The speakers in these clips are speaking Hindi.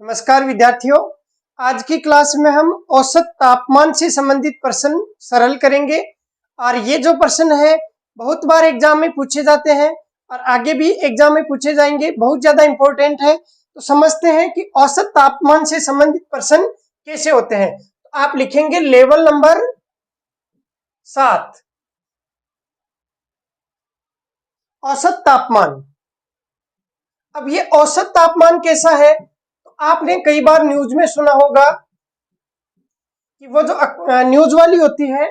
नमस्कार विद्यार्थियों, आज की क्लास में हम औसत तापमान से संबंधित प्रश्न सरल करेंगे। और ये जो प्रश्न है बहुत बार एग्जाम में पूछे जाते हैं और आगे भी एग्जाम में पूछे जाएंगे, बहुत ज्यादा इंपॉर्टेंट है। तो समझते हैं कि औसत तापमान से संबंधित प्रश्न कैसे होते हैं। तो आप लिखेंगे लेवल नंबर 7, औसत तापमान। अब ये औसत तापमान कैसा है, तो आपने कई बार न्यूज में सुना होगा कि वो जो न्यूज वाली होती है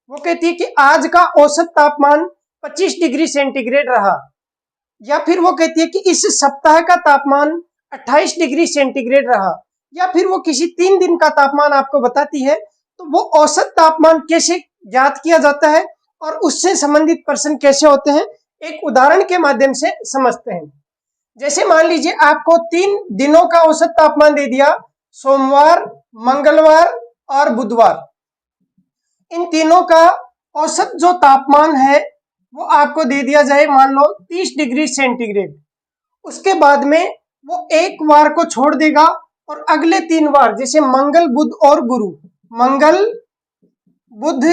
वो कहती है कि आज का औसत तापमान 25 डिग्री सेंटीग्रेड रहा, या फिर वो कहती है कि इस सप्ताह का तापमान 28 डिग्री सेंटीग्रेड रहा, या फिर वो किसी 3 दिन का तापमान आपको बताती है। तो वो औसत तापमान कैसे ज्ञात किया जाता है और उससे संबंधित प्रश्न कैसे होते हैं, एक उदाहरण के माध्यम से समझते हैं। जैसे मान लीजिए आपको 3 दिनों का औसत तापमान दे दिया, सोमवार, मंगलवार और बुधवार। इन तीनों का औसत जो तापमान है वो आपको दे दिया जाए, मान लो 30 डिग्री सेंटीग्रेड। उसके बाद में वो एक वार को छोड़ देगा और अगले 3 वार, जैसे मंगल, बुध और गुरु, मंगल, बुध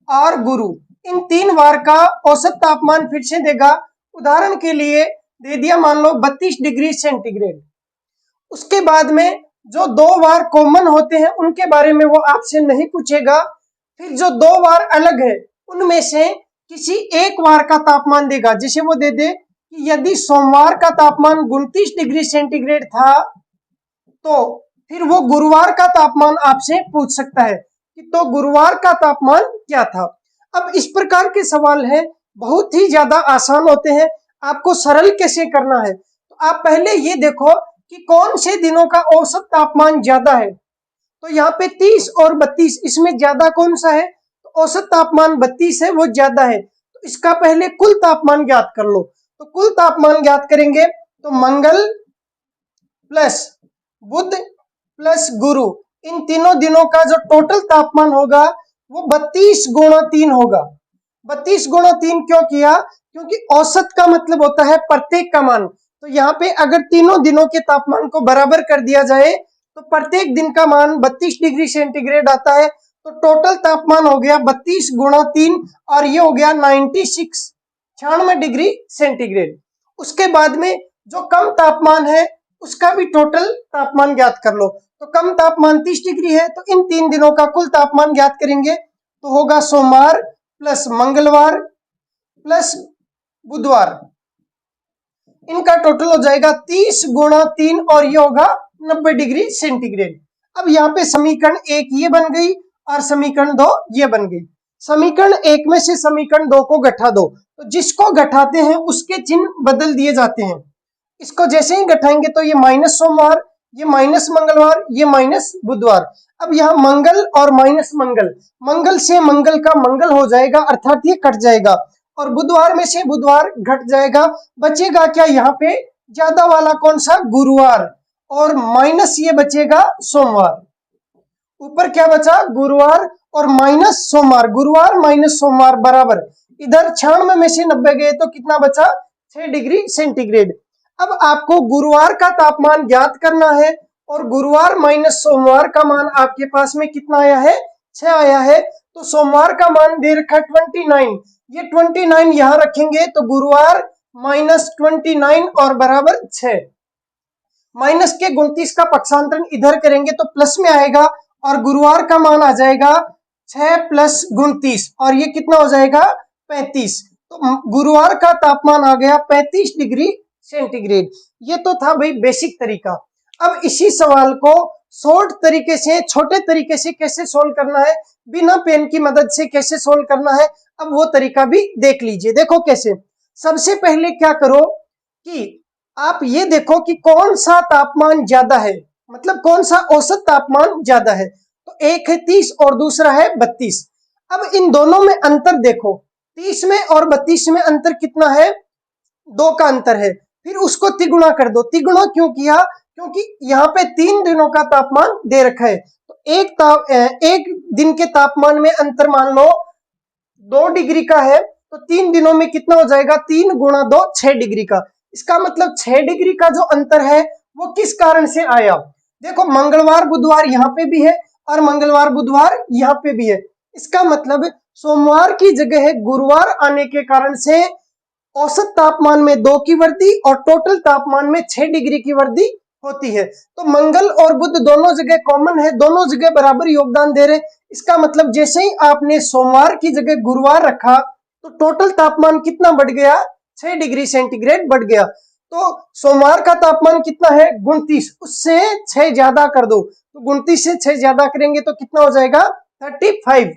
और गुरु, इन 3 वार का औसत तापमान फिर से देगा। उदाहरण के लिए दे दिया मान लो 32 डिग्री सेंटीग्रेड। उसके बाद में जो 2 वार कॉमन होते हैं उनके बारे में वो आपसे नहीं पूछेगा। फिर जो 2 वार अलग है उनमें से किसी एक वार का तापमान देगा। जैसे वो दे दे कि यदि सोमवार का तापमान 29 डिग्री सेंटीग्रेड था तो फिर वो गुरुवार का तापमान आपसे पूछ सकता है कि तो गुरुवार का तापमान क्या था। अब इस प्रकार के सवाल है बहुत ही ज्यादा आसान होते हैं। आपको सरल कैसे करना है, तो आप पहले ये देखो कि कौन से दिनों का औसत तापमान ज्यादा है। तो यहाँ पे 30 और 32, इसमें ज्यादा कौन सा है, तो औसत तापमान 32 है, वो ज्यादा है। तो इसका पहले कुल तापमान ज्ञात कर लो। तो कुल तापमान ज्ञात करेंगे तो मंगल प्लस बुध प्लस गुरु, इन तीनों दिनों का जो टोटल तापमान होगा वो 32 गुणा 3 होगा। 32 गुणा 3 क्यों किया, क्योंकि औसत का मतलब होता है प्रत्येक का मान। तो यहाँ पे अगर तीनों दिनों के तापमान को बराबर कर दिया जाए तो प्रत्येक दिन का मान 32 डिग्री सेंटीग्रेड आता है। तो टोटल तापमान हो गया 32 गुणा 3 और ये हो गया 96 डिग्री सेंटीग्रेड। उसके बाद में जो कम तापमान है उसका भी टोटल तापमान ज्ञात कर लो। तो कम तापमान 30 डिग्री है, तो इन 3 दिनों का कुल तापमान ज्ञात करेंगे तो होगा सोमवार प्लस मंगलवार प्लस बुधवार, इनका टोटल हो जाएगा 30 गुणा 3 और ये होगा 90 डिग्री सेंटीग्रेड। अब यहाँ पे समीकरण 1 ये बन गई और समीकरण 2 ये बन गई। समीकरण 1 में से समीकरण 2 को घटा दो, तो जिसको घटाते हैं उसके चिन्ह बदल दिए जाते हैं। इसको जैसे ही घटाएंगे तो ये माइनस सोमवार, ये माइनस मंगलवार, ये माइनस बुधवार। अब यहाँ मंगल और माइनस मंगल, मंगल से मंगल का मंगल हो जाएगा, अर्थात ये कट जाएगा, और बुधवार में से बुधवार घट जाएगा। बचेगा क्या यहाँ पे ज्यादा वाला कौन सा, गुरुवार, और माइनस ये बचेगा सोमवार। ऊपर क्या बचा, गुरुवार और माइनस सोमवार, गुरुवार माइनस सोमवार बराबर, इधर 96 में से 90 गए तो कितना बचा, 6 डिग्री सेंटीग्रेड। अब आपको गुरुवार का तापमान ज्ञात करना है और गुरुवार माइनस सोमवार का मान आपके पास में कितना आया है, 6 आया है। तो सोमवार का मान दे रखा 29, ये 29 यहां रखेंगे तो गुरुवार माइनस 29 और बराबर 6। माइनस के 29 का पक्षांतरण इधर करेंगे तो प्लस में आएगा और गुरुवार का मान आ जाएगा 6 प्लस 29 और ये कितना हो जाएगा 35। तो गुरुवार का तापमान आ गया 35 डिग्री सेंटीग्रेड। ये तो था भाई बेसिक तरीका। अब इसी सवाल को शॉर्ट तरीके से, छोटे तरीके से कैसे सोल्व करना है, बिना पेन की मदद से कैसे सोल्व करना है, अब वो तरीका भी देख लीजिए। देखो कैसे, सबसे पहले क्या करो कि आप ये देखो कि कौन सा तापमान ज्यादा है, मतलब कौन सा औसत तापमान ज्यादा है। तो एक है 30 और दूसरा है 32। अब इन दोनों में अंतर देखो, 30 में और 32 में अंतर कितना है, 2 का अंतर है। फिर उसको तिगुना कर दो। तिगुना क्यों किया, क्योंकि यहाँ पे 3 दिनों का तापमान दे रखा है। तो एक दिन के तापमान में अंतर मान लो 2 डिग्री का है, तो 3 दिनों में कितना हो जाएगा, 3 गुणा 2 6 डिग्री का। इसका मतलब 6 डिग्री का जो अंतर है वो किस कारण से आया, देखो मंगलवार बुधवार यहाँ पे भी है और मंगलवार बुधवार यहाँ पे भी है। इसका मतलब सोमवार की जगह गुरुवार आने के कारण से औसत तापमान में 2 की वृद्धि और टोटल तापमान में 6 डिग्री की वृद्धि होती है। तो मंगल और बुध दोनों जगह कॉमन है, दोनों जगह बराबर योगदान दे रहे। इसका मतलब जैसे ही आपने सोमवार की जगह गुरुवार रखा तो टोटल तापमान कितना बढ़ गया, 6 डिग्री सेंटीग्रेड बढ़ गया। तो सोमवार का तापमान कितना है 29, उससे 6 ज्यादा कर दो, तो 29 से 6 ज्यादा करेंगे तो कितना हो जाएगा 35।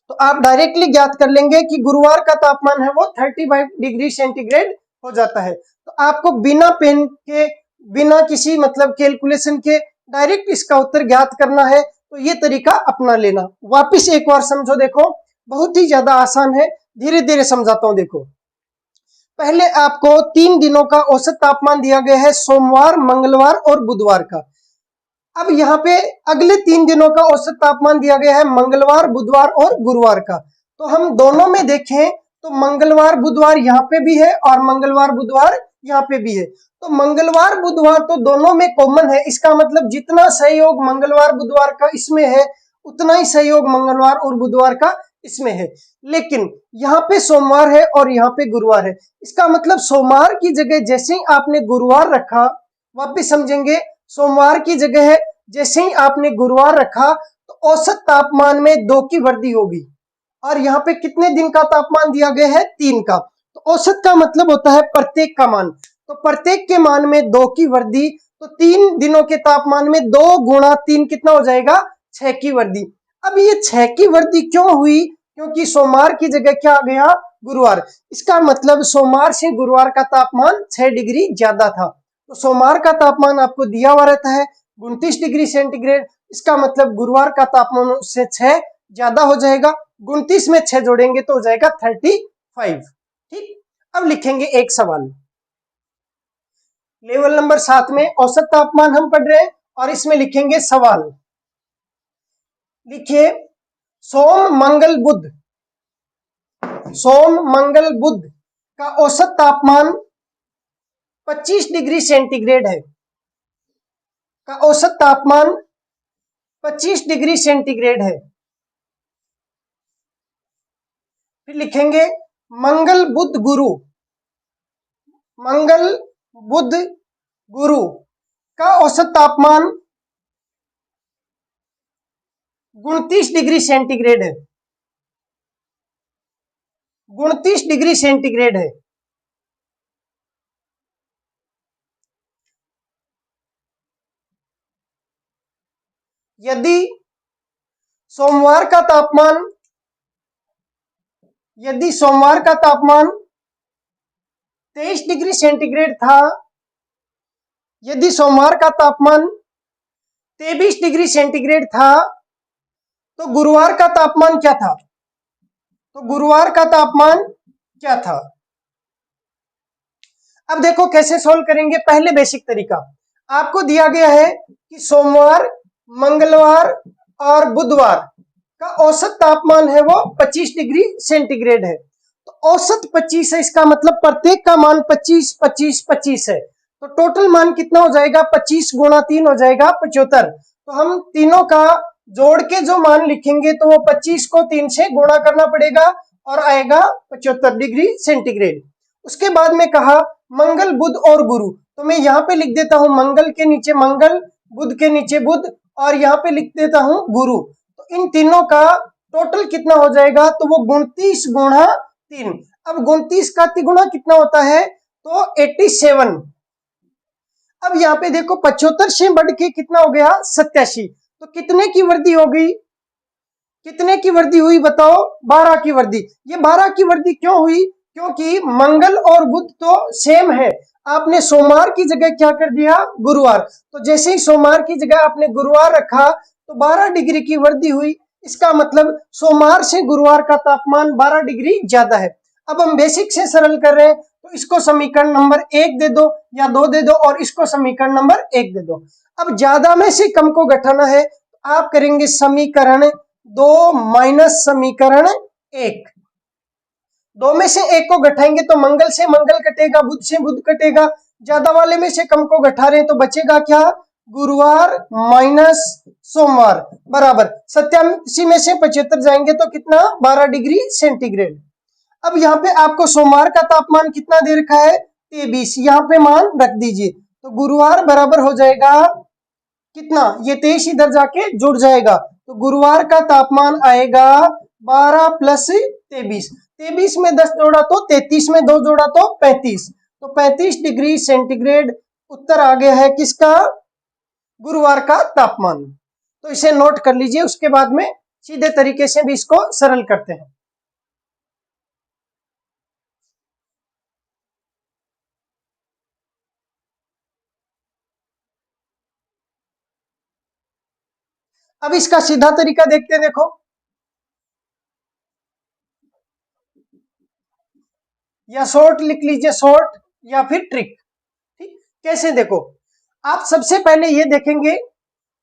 तो आप डायरेक्टली ज्ञात कर लेंगे कि गुरुवार का तापमान है वो 35 डिग्री सेंटीग्रेड हो जाता है। तो आपको बिना पेन के, बिना किसी मतलब कैलकुलेशन के डायरेक्ट इसका उत्तर ज्ञात करना है, तो ये तरीका अपना लेना। वापिस एक बार समझो, देखो बहुत ही ज्यादा आसान है, धीरे धीरे समझाता हूं। देखो पहले आपको 3 दिनों का औसत तापमान दिया गया है, सोमवार, मंगलवार और बुधवार का। अब यहाँ पे अगले 3 दिनों का औसत तापमान दिया गया है, मंगलवार, बुधवार और गुरुवार का। तो हम दोनों में देखें तो मंगलवार बुधवार यहाँ पे भी है और मंगलवार बुधवार यहाँ पे भी है। तो मंगलवार बुधवार तो दोनों में कॉमन है, इसका मतलब जितना सहयोग मंगलवार बुधवार का इसमें है उतना ही सहयोग मंगलवार और बुधवार का इसमें है। लेकिन यहाँ पे सोमवार है और यहाँ पे गुरुवार है, इसका मतलब सोमवार की जगह जैसे ही आपने गुरुवार रखा, वापिस समझेंगे, सोमवार की जगह है जैसे ही आपने गुरुवार रखा तो औसत तापमान में 2 की वृद्धि होगी। और यहाँ पे कितने दिन का तापमान दिया गया है 3 का। तो औसत का मतलब होता है प्रत्येक का मान, तो प्रत्येक के मान में 2 की वृद्धि, तो 3 दिनों के तापमान में 2 गुणा 3 कितना हो जाएगा 6 की वृद्धि। अब ये 6 की वृद्धि क्यों हुई, क्योंकि सोमवार की जगह क्या आ गया गुरुवार। इसका मतलब सोमवार से गुरुवार का तापमान 6 डिग्री ज्यादा था। तो सोमवार का तापमान आपको दिया हुआ रहता है 29 डिग्री सेंटीग्रेड, इसका मतलब गुरुवार का तापमान उससे 6 ज्यादा हो जाएगा। 29 में 6 जोड़ेंगे तो हो जाएगा 35। ठीक, अब लिखेंगे एक सवाल। लेवल नंबर 7 में औसत तापमान हम पढ़ रहे हैं और इसमें लिखेंगे सवाल। लिखिए, सोम मंगल बुध, सोम मंगल बुध का औसत तापमान 25 डिग्री सेंटीग्रेड है, का औसत तापमान 25 डिग्री सेंटीग्रेड है। फिर लिखेंगे मंगल बुध गुरु, मंगल बुध गुरु का औसत तापमान 29 डिग्री सेंटीग्रेड है, 29 डिग्री सेंटीग्रेड है। यदि सोमवार का तापमान, यदि सोमवार का तापमान 23 डिग्री सेंटीग्रेड था, यदि सोमवार का तापमान 23 डिग्री सेंटीग्रेड था, तो गुरुवार का तापमान क्या था, तो गुरुवार का तापमान क्या था। अब देखो कैसे सोल्व करेंगे। पहले बेसिक तरीका, आपको दिया गया है कि सोमवार, मंगलवार और बुधवार का औसत तापमान है वो 25 डिग्री सेंटीग्रेड है। तो औसत 25 है, इसका मतलब प्रत्येक का मान 25 25 25 है। तो टोटल मान कितना हो जाएगा, 25 गुणा 3 हो जाएगा 75। तो हम तीनों का जोड़ के जो मान लिखेंगे तो वो 25 को 3 से गुणा करना पड़ेगा और आएगा 75 डिग्री सेंटीग्रेड। उसके बाद में कहा मंगल बुध और गुरु, तो मैं यहाँ पे लिख देता हूं मंगल के नीचे मंगल, बुध के नीचे बुध और यहाँ पे लिख देता हूं गुरु। तो इन तीनों का टोटल कितना हो जाएगा, तो वो 29 गुणा 3। अब 29 का तिगुना कितना होता है, तो 87। अब यहाँ पे देखो 75 से बढ़ के कितना हो गया 87, तो कितने की वृद्धि हो गई, कितने की वृद्धि हुई बताओ, 12 की वृद्धि। ये 12 की वृद्धि क्यों हुई, क्योंकि मंगल और बुध तो सेम है, आपने सोमवार की जगह क्या कर दिया गुरुवार। तो जैसे ही सोमवार की जगह आपने गुरुवार रखा तो 12 डिग्री की वृद्धि हुई। इसका मतलब सोमवार से गुरुवार का तापमान 12 डिग्री ज्यादा है। अब हम बेसिक से सरल कर रहे हैं, तो इसको समीकरण नंबर 1 दे दो या 2 दे दो और इसको समीकरण नंबर 1 दे दो। अब ज्यादा में से कम को घटाना है, तो आप करेंगे समीकरण 2 माइनस समीकरण 1। 2 में से 1 को घटाएंगे तो मंगल से मंगल कटेगा, बुध से बुध कटेगा, ज्यादा वाले में से कम को घटा रहे हैं तो बचेगा क्या गुरुवार माइनस सोमवार बराबर 87 में से 75 जाएंगे तो कितना 12 डिग्री सेंटीग्रेड। अब यहाँ पे आपको सोमवार का तापमान कितना दे रखा है 23, यहाँ पे मान रख दीजिए। तो गुरुवार बराबर हो जाएगा कितना, ये 23 इधर जाके जुड़ जाएगा, तो गुरुवार का तापमान आएगा 12 प्लस 23, 23 में 10 जोड़ा तो 33, में 2 जोड़ा तो 35, तो 35 डिग्री सेंटीग्रेड उत्तर आ गया है किसका, गुरुवार का तापमान। तो इसे नोट कर लीजिए, उसके बाद में सीधे तरीके से भी इसको सरल करते हैं। अब इसका सीधा तरीका देखते हैं, देखो या शॉर्ट लिख लीजिए, शॉर्ट या फिर ट्रिक। ठीक, कैसे देखो, आप सबसे पहले ये देखेंगे,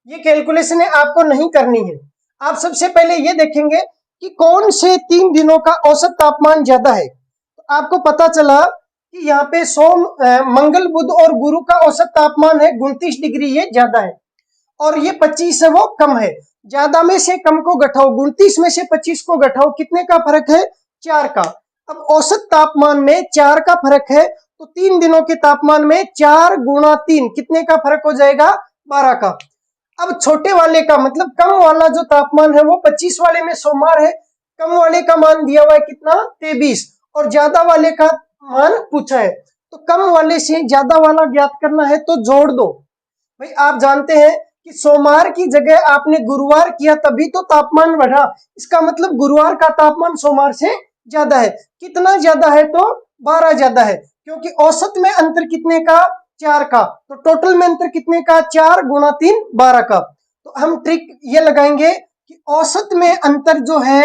ये कैलकुलेशन है आपको नहीं करनी है, आप सबसे पहले ये देखेंगे कि कौन से 3 दिनों का औसत तापमान ज्यादा है। तो आपको पता चला कि यहाँ पे मंगल बुध और गुरु का औसत तापमान है 29 डिग्री, ये ज्यादा है, और ये 25 है वो कम है। ज्यादा में से कम को घटाओ, 29 में से 25 को घटाओ, कितने का फर्क है 4 का। अब औसत तापमान में 4 का फर्क है, तो 3 दिनों के तापमान में 4 गुणा 3 कितने का फर्क हो जाएगा 12 का। अब छोटे वाले का मतलब कम वाला जो तापमान है वो 25 वाले में सोमवार है, कम वाले का मान दिया हुआ है कितना 23, और ज्यादा वाले का मान पूछा है, तो कम वाले से ज्यादा वाला ज्ञात करना है तो जोड़ दो। भाई आप जानते हैं कि सोमवार की जगह आपने गुरुवार किया तभी तो तापमान बढ़ा, इसका मतलब गुरुवार का तापमान सोमवार से ज्यादा है। कितना ज्यादा है तो 12 ज्यादा है, क्योंकि औसत में अंतर कितने का 4 का, तो टोटल में अंतर कितने का 4 गुणा 3 12 का। तो हम ट्रिक ये लगाएंगे कि औसत में अंतर जो है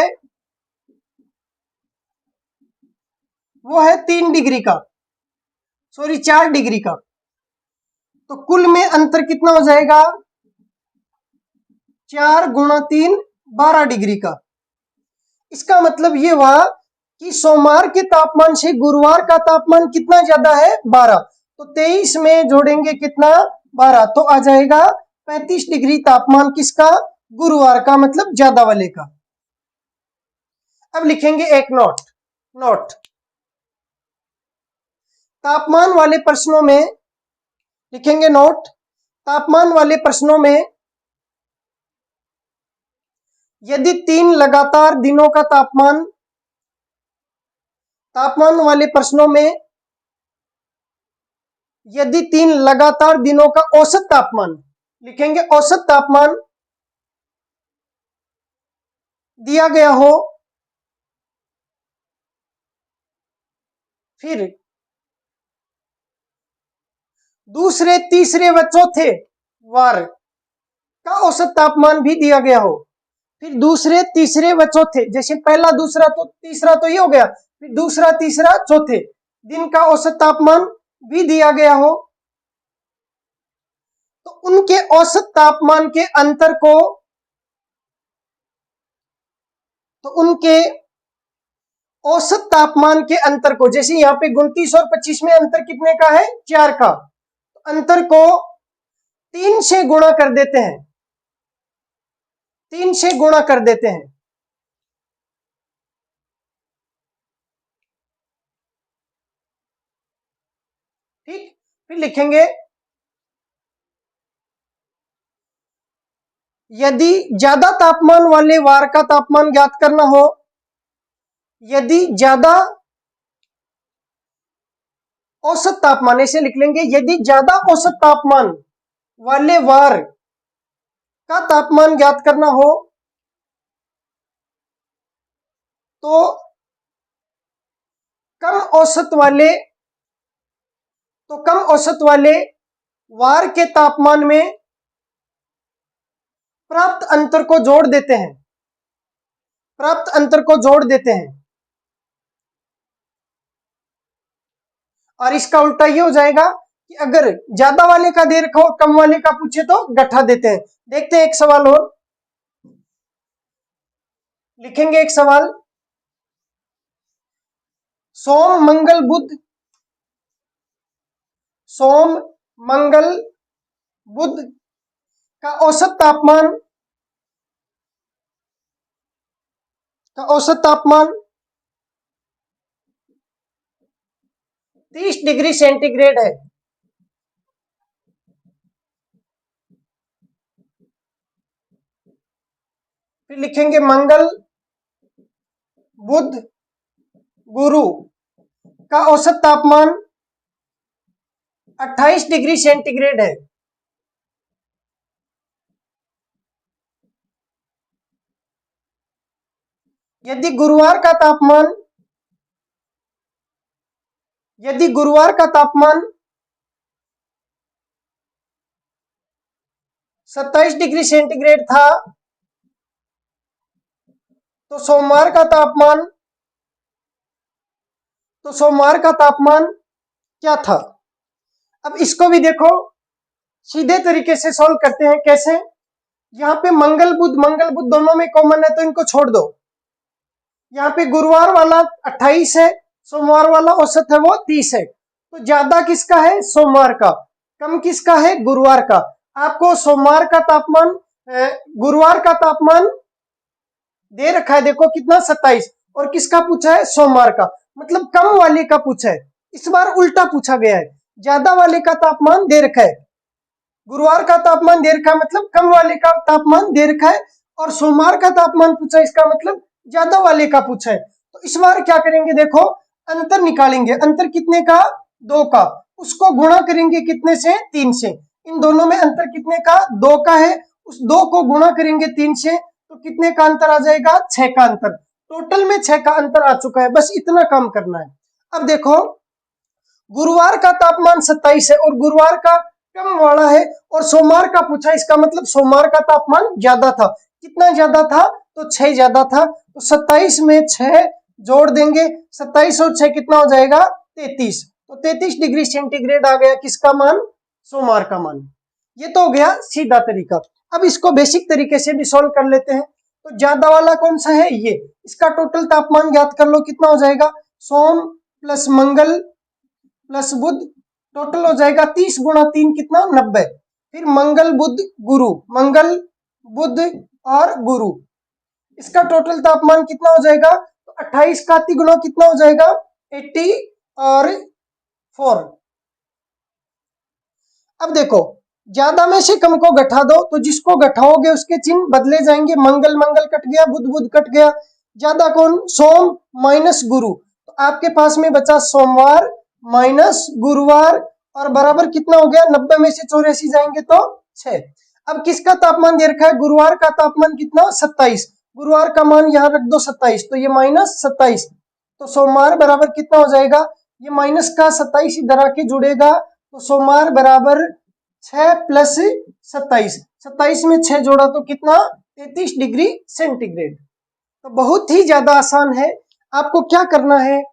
वो है 3 डिग्री का, सॉरी 4 डिग्री का, तो कुल में अंतर कितना हो जाएगा 4 गुणा 3 12 डिग्री का। इसका मतलब ये हुआ कि सोमवार के तापमान से गुरुवार का तापमान कितना ज्यादा है 12, तो 23 में जोड़ेंगे कितना 12, तो आ जाएगा 35 डिग्री तापमान किसका, गुरुवार का, मतलब ज्यादा वाले का। अब लिखेंगे एक नोट, तापमान वाले प्रश्नों में लिखेंगे नोट, तापमान वाले प्रश्नों में यदि 3 लगातार दिनों का तापमान वाले प्रश्नों में यदि 3 लगातार दिनों का औसत तापमान, लिखेंगे औसत तापमान दिया गया हो, फिर दूसरे तीसरे व चौथे वार का औसत तापमान भी दिया गया हो, फिर दूसरे तीसरे व चौथे, जैसे पहला दूसरा तो तीसरा तो ये हो गया, फिर दूसरा तीसरा चौथे दिन का औसत तापमान भी दिया गया हो, तो उनके औसत तापमान के अंतर को, तो उनके औसत तापमान के अंतर को, जैसे यहाँ पे 29 और 25 में अंतर कितने का है 4 का, तो अंतर को 3 से गुणा कर देते हैं, 3 से गुणा कर देते हैं। ठीक, फिर लिखेंगे यदि ज्यादा तापमान वाले वार का तापमान ज्ञात करना हो, यदि ज्यादा औसत तापमान, ऐसे लिख लेंगे यदि ज्यादा औसत तापमान वाले वार का तापमान ज्ञात करना हो तो कम औसत वाले वार के तापमान में प्राप्त अंतर को जोड़ देते हैं, प्राप्त अंतर को जोड़ देते हैं, और इसका उल्टा ये हो जाएगा कि अगर ज्यादा वाले का दे रखा हो कम वाले का पूछे तो घटा देते हैं। देखते हैं एक सवाल और, लिखेंगे एक सवाल, सोम मंगल बुध का औसत तापमान 30 डिग्री सेंटीग्रेड है। फिर लिखेंगे मंगल, बुध, गुरु का औसत तापमान 28 डिग्री सेंटीग्रेड है। यदि गुरुवार का तापमान 27 डिग्री सेंटीग्रेड था, तो सोमवार का तापमान क्या था? अब इसको भी देखो, सीधे तरीके से सॉल्व करते हैं। कैसे? यहाँ पे मंगल बुध दोनों में कॉमन है, तो इनको छोड़ दो। यहाँ पे गुरुवार वाला 28 है, सोमवार वाला औसत है वो 30 है। तो ज्यादा किसका है? सोमवार का। कम किसका है? गुरुवार का। आपको सोमवार का तापमान, गुरुवार का तापमान दे रखा है, देखो कितना 27, और किसका पूछा है? सोमवार का। मतलब कम वाले का पूछा है। इस बार उल्टा पूछा गया है, ज्यादा वाले का तापमान दे रखा है, गुरुवार का तापमान दे रखा है, मतलब कम वाले का तापमान दे रखा है, और सोमवार का तापमान पूछा है, इसका मतलब ज्यादा वाले का पूछा है। तो इस बार क्या करेंगे? देखो, अंतर निकालेंगे। अंतर कितने का? 2 का। उसको गुणा करेंगे कितने से? 3 से। इन दोनों में अंतर कितने का? 2 का है। उस 2 को गुणा करेंगे 3 से, तो कितने का अंतर आ जाएगा? 6 का अंतर। टोटल में 6 का अंतर आ चुका है। बस इतना काम करना है। अब देखो, गुरुवार का तापमान 27 है और गुरुवार का कम वाला है, और सोमवार का पूछा, इसका मतलब सोमवार का तापमान ज्यादा था। कितना ज्यादा था? तो 6 ज्यादा था। तो 27 में 6 जोड़ देंगे, 27 और 6 कितना हो जाएगा? 33। तो 33 डिग्री सेंटीग्रेड आ गया किसका मान? सोमवार का मान। ये तो हो गया सीधा तरीका। अब इसको बेसिक तरीके से भी सॉल्व कर लेते हैं। तो ज्यादा वाला कौन सा है? ये। इसका टोटल तापमान ज्ञात कर लो, कितना हो जाएगा? सोम प्लस मंगल प्लस बुध, टोटल हो जाएगा 30 गुणा 3 कितना? 90। फिर मंगल बुध गुरु, मंगल बुध और गुरु, इसका टोटल तापमान कितना हो जाएगा? तो 28 का तिगुना कितना हो जाएगा? 80 और 4। अब देखो, ज्यादा में से कम को घटा दो, तो जिसको घटाओगे उसके चिन्ह बदले जाएंगे। मंगल मंगल कट गया, बुध बुध कट गया। ज्यादा कौन? सोम माइनस गुरु। तो आपके पास में बचा सोमवार माइनस गुरुवार, और बराबर कितना हो गया? 90 में से 84 जाएंगे तो 6। अब किसका तापमान दे रखा है? गुरुवार का तापमान कितना? 27। गुरुवार का मान यहाँ रख दो 27, तो ये माइनस 27। तो सोमवार बराबर कितना हो जाएगा? ये माइनस का 27 इधर आके जुड़ेगा, तो सोमवार बराबर 6 प्लस 27। 27 में 6 जोड़ा तो कितना? 33 डिग्री सेंटीग्रेड। तो बहुत ही ज्यादा आसान है। आपको क्या करना है?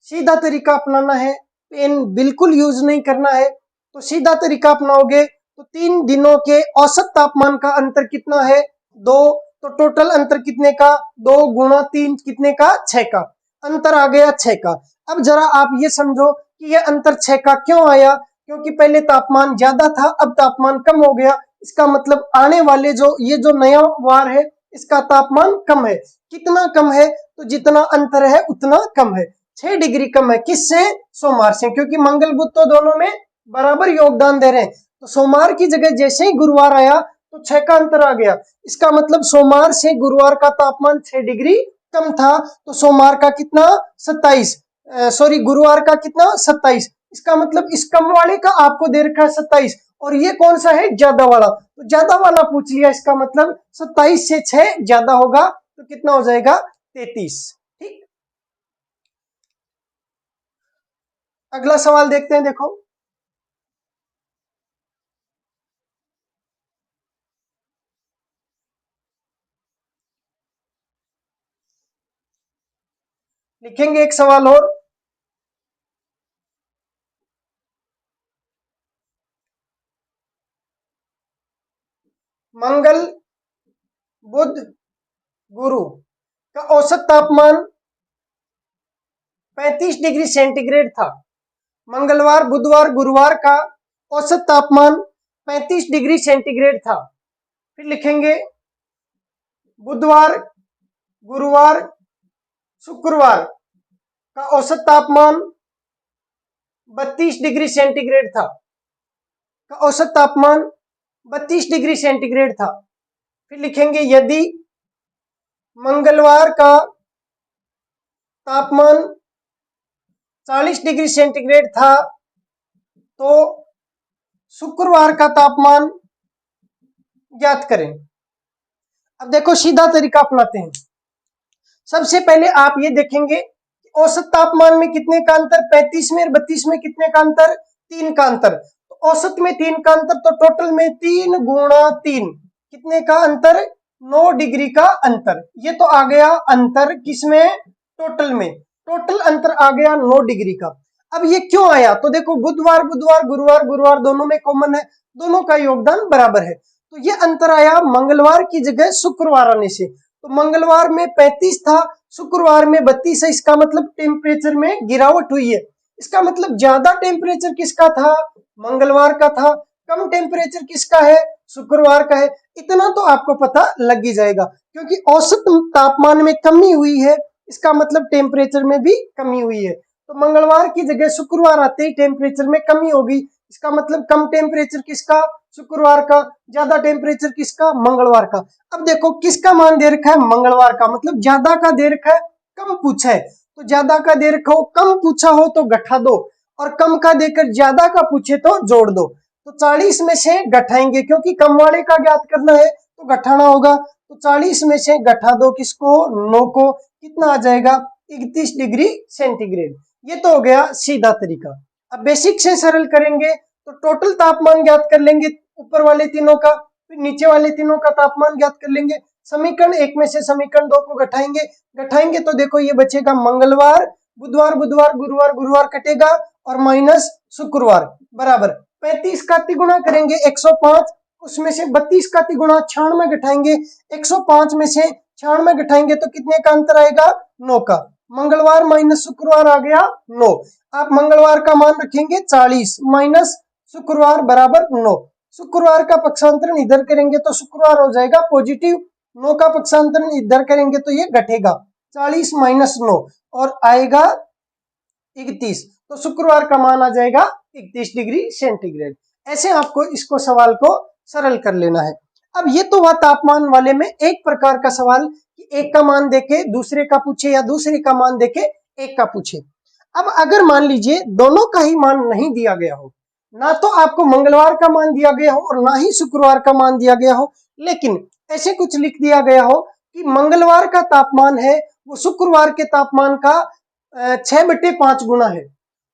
सीधा तरीका अपनाना है, पेन बिल्कुल यूज नहीं करना है। तो सीधा तरीका अपनाओगे तो 3 दिनों के औसत तापमान का अंतर कितना है? 2। तो टोटल अंतर कितने का? 2 गुणा 3 कितने का? 6 का। अंतर आ गया 6 का। अब जरा आप ये समझो कि ये अंतर 6 का क्यों आया? क्योंकि पहले तापमान ज्यादा था, अब तापमान कम हो गया। इसका मतलब आने वाले ये जो नया वार है, इसका तापमान कम है। कितना कम है? तो जितना अंतर है उतना कम है। 6 डिग्री कम है। किससे? सोमवार से, क्योंकि मंगल बुध तो दोनों में बराबर योगदान दे रहे हैं। तो सोमवार की जगह जैसे ही गुरुवार आया तो 6 का अंतर आ गया। इसका मतलब सोमवार से गुरुवार का तापमान 6 डिग्री कम था। तो सोमवार का कितना? 27। सॉरी, गुरुवार का कितना? 27। इसका मतलब इस कम वाले का आपको दे रखा है 27, और ये कौन सा है? ज्यादा वाला। तो ज्यादा वाला पूछ लिया, इसका मतलब 27 से 6 ज्यादा होगा, तो कितना हो जाएगा? 33। ठीक। अगला सवाल देखते हैं। देखो, लिखेंगे एक सवाल और। मंगल बुध गुरु का औसत तापमान 35 डिग्री सेंटीग्रेड था। मंगलवार बुधवार गुरुवार का औसत तापमान 35 डिग्री सेंटीग्रेड था। फिर लिखेंगे बुधवार, गुरुवार, शुक्रवार का औसत तापमान 32 डिग्री सेंटीग्रेड था, का औसत तापमान 32 डिग्री सेंटीग्रेड था। फिर लिखेंगे यदि मंगलवार का तापमान 40 डिग्री सेंटीग्रेड था तो शुक्रवार का तापमान ज्ञात करें। अब देखो सीधा तरीका अपनाते हैं। सबसे पहले आप ये देखेंगे औसत तापमान में कितने का अंतर, 35 में और 32 में कितने का अंतर, 3 का अंतर। तो औसत में 3 का अंतर, तो टोटल में 3 गुणा 3 कितने का अंतर, 9 डिग्री का अंतर। ये तो आ गया अंतर किसमें, टोटल में। टोटल अंतर आ गया 9 डिग्री का। अब ये क्यों आया, तो देखो बुधवार बुधवार, गुरुवार गुरुवार दोनों में कॉमन है, दोनों का योगदान बराबर है। तो ये अंतर आया मंगलवार की जगह शुक्रवार आने से। तो मंगलवार में 35 था, शुक्रवार में 32 है। इसका मतलब टेम्परेचर में गिरावट हुई है। इसका मतलब ज्यादा टेम्परेचर किसका था, मंगलवार का था। कम टेम्परेचर किसका है, शुक्रवार का है। इतना तो आपको पता लग ही जाएगा, क्योंकि औसत तापमान में कमी हुई है, इसका मतलब टेम्परेचर में भी कमी हुई है। तो मंगलवार की जगह शुक्रवार आते ही टेम्परेचर में कमी होगी। इसका मतलब कम टेम्परेचर किसका, शुक्रवार का। ज्यादा टेम्परेचर किसका, मंगलवार का। अब देखो किसका मान दे रखा है, मंगलवार का, मतलब ज्यादा का दे रखा है, कम पूछा है। तो ज्यादा का दे रखा हो, कम पूछा हो तो घटा दो, और कम का देकर ज्यादा का पूछे तो जोड़ दो। तो 40 में से घटाएंगे, क्योंकि कम वाले का ज्ञात करना है तो घटाना होगा। तो 40 में से घटा दो किसको, 9 को। कितना आ जाएगा, 31 डिग्री सेंटीग्रेड। ये तो हो गया सीधा तरीका। अब बेसिक से सरल करेंगे तो टोटल तापमान ज्ञात कर लेंगे ऊपर वाले तीनों का, फिर नीचे वाले तीनों का तापमान ज्ञात कर लेंगे। समीकरण 1 में से समीकरण 2 को घटाएंगे, घटाएंगे तो देखो ये बचेगा मंगलवार, बुधवार बुधवार, गुरुवार गुरुवार कटेगा, और माइनस शुक्रवार बराबर 35 का तिगुना करेंगे 105, उसमें से 32 का तिगुना 96 घटाएंगे, 105 में से 96 घटाएंगे तो कितने का अंतर आएगा, 9 का। मंगलवार माइनस शुक्रवार आ गया 9। आप मंगलवार का मान रखेंगे 40 माइनस शुक्रवार बराबर 9। शुक्रवार का पक्षांतरण इधर करेंगे तो शुक्रवार हो जाएगा पॉजिटिव, 9 का पक्षांतरण इधर करेंगे तो ये घटेगा, 40 माइनस 9 और आएगा 31। तो शुक्रवार का मान आ जाएगा 31 डिग्री सेंटीग्रेड। ऐसे आपको इसको सवाल को सरल कर लेना है। अब ये तो हुआ तापमान वाले में एक प्रकार का सवाल कि एक का मान देके दूसरे का पूछे या दूसरे का मान देके एक का पूछे। अब अगर मान लीजिए दोनों का ही मान नहीं दिया गया हो, ना तो आपको मंगलवार का मान दिया गया हो और ना ही शुक्रवार का मान दिया गया हो, लेकिन ऐसे कुछ लिख दिया गया हो कि मंगलवार का तापमान है वो शुक्रवार के तापमान का 6/5 गुना है,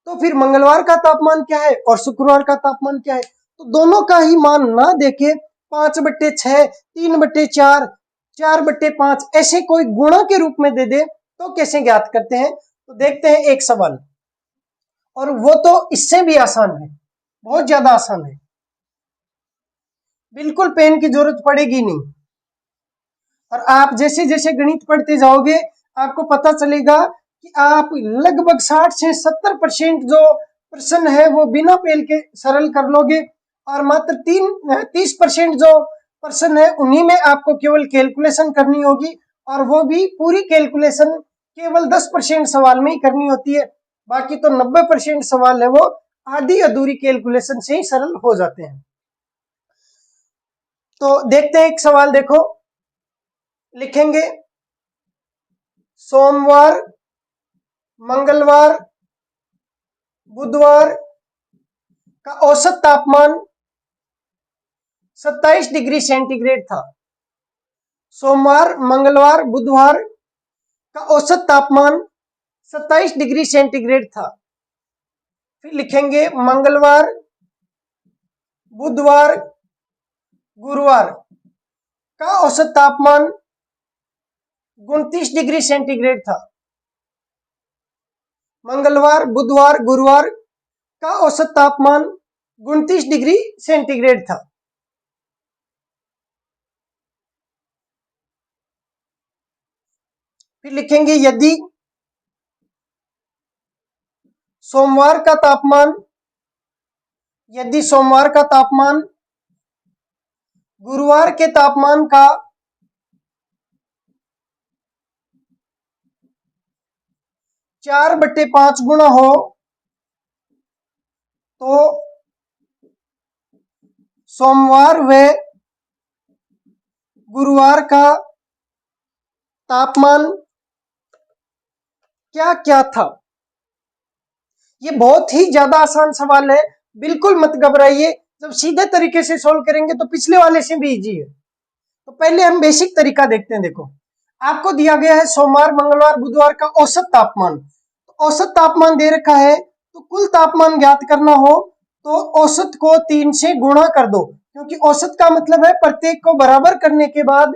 तो फिर मंगलवार का तापमान क्या है और शुक्रवार का तापमान क्या है। तो दोनों का ही मान ना देके 5/6, 3/4, 4/5 ऐसे कोई गुणा के रूप में दे दे तो कैसे ज्ञात करते हैं। तो देखते हैं एक सवाल, और वो तो इससे भी आसान है, बहुत ज्यादा आसान है, बिल्कुल पेन की जरूरत पड़ेगी नहीं। और आप जैसे जैसे गणित पढ़ते जाओगे आपको पता चलेगा कि आप लगभग 60 से 70% जो प्रश्न है वो बिना पेन के सरल कर लोगे, और मात्र 30% जो प्रश्न है उन्हीं में आपको केवल कैलकुलेशन करनी होगी, और वो भी पूरी कैलकुलेशन केवल 10% सवाल में ही करनी होती है। बाकी तो 90% सवाल है वो आधी अधूरी कैलकुलेशन से ही सरल हो जाते हैं। तो देखते हैं एक सवाल, देखो लिखेंगे सोमवार, मंगलवार, बुधवार का औसत तापमान 27 डिग्री सेंटीग्रेड था। सोमवार, मंगलवार, बुधवार का औसत तापमान 27 डिग्री सेंटीग्रेड था। फिर लिखेंगे मंगलवार, बुधवार, गुरुवार का औसत तापमान 29 डिग्री सेंटीग्रेड था। मंगलवार, बुधवार, गुरुवार का औसत तापमान 29 डिग्री सेंटीग्रेड था। फिर लिखेंगे यदि सोमवार का तापमान गुरुवार के तापमान का 4/5 गुना हो तो सोमवार व गुरुवार का तापमान क्या क्या था। ये बहुत ही ज्यादा आसान सवाल है, बिल्कुल मत घबराइए। जब सीधे तरीके से सोल्व करेंगे तो पिछले वाले से भी इजी है। तो पहले हम बेसिक तरीका देखते हैं। देखो, आपको दिया गया है सोमवार, मंगलवार, बुधवार का औसत तापमान। तो औसत तापमान दे रखा है, तो कुल तापमान ज्ञात करना हो तो औसत को 3 से गुणा कर दो, क्योंकि औसत का मतलब है प्रत्येक को बराबर करने के बाद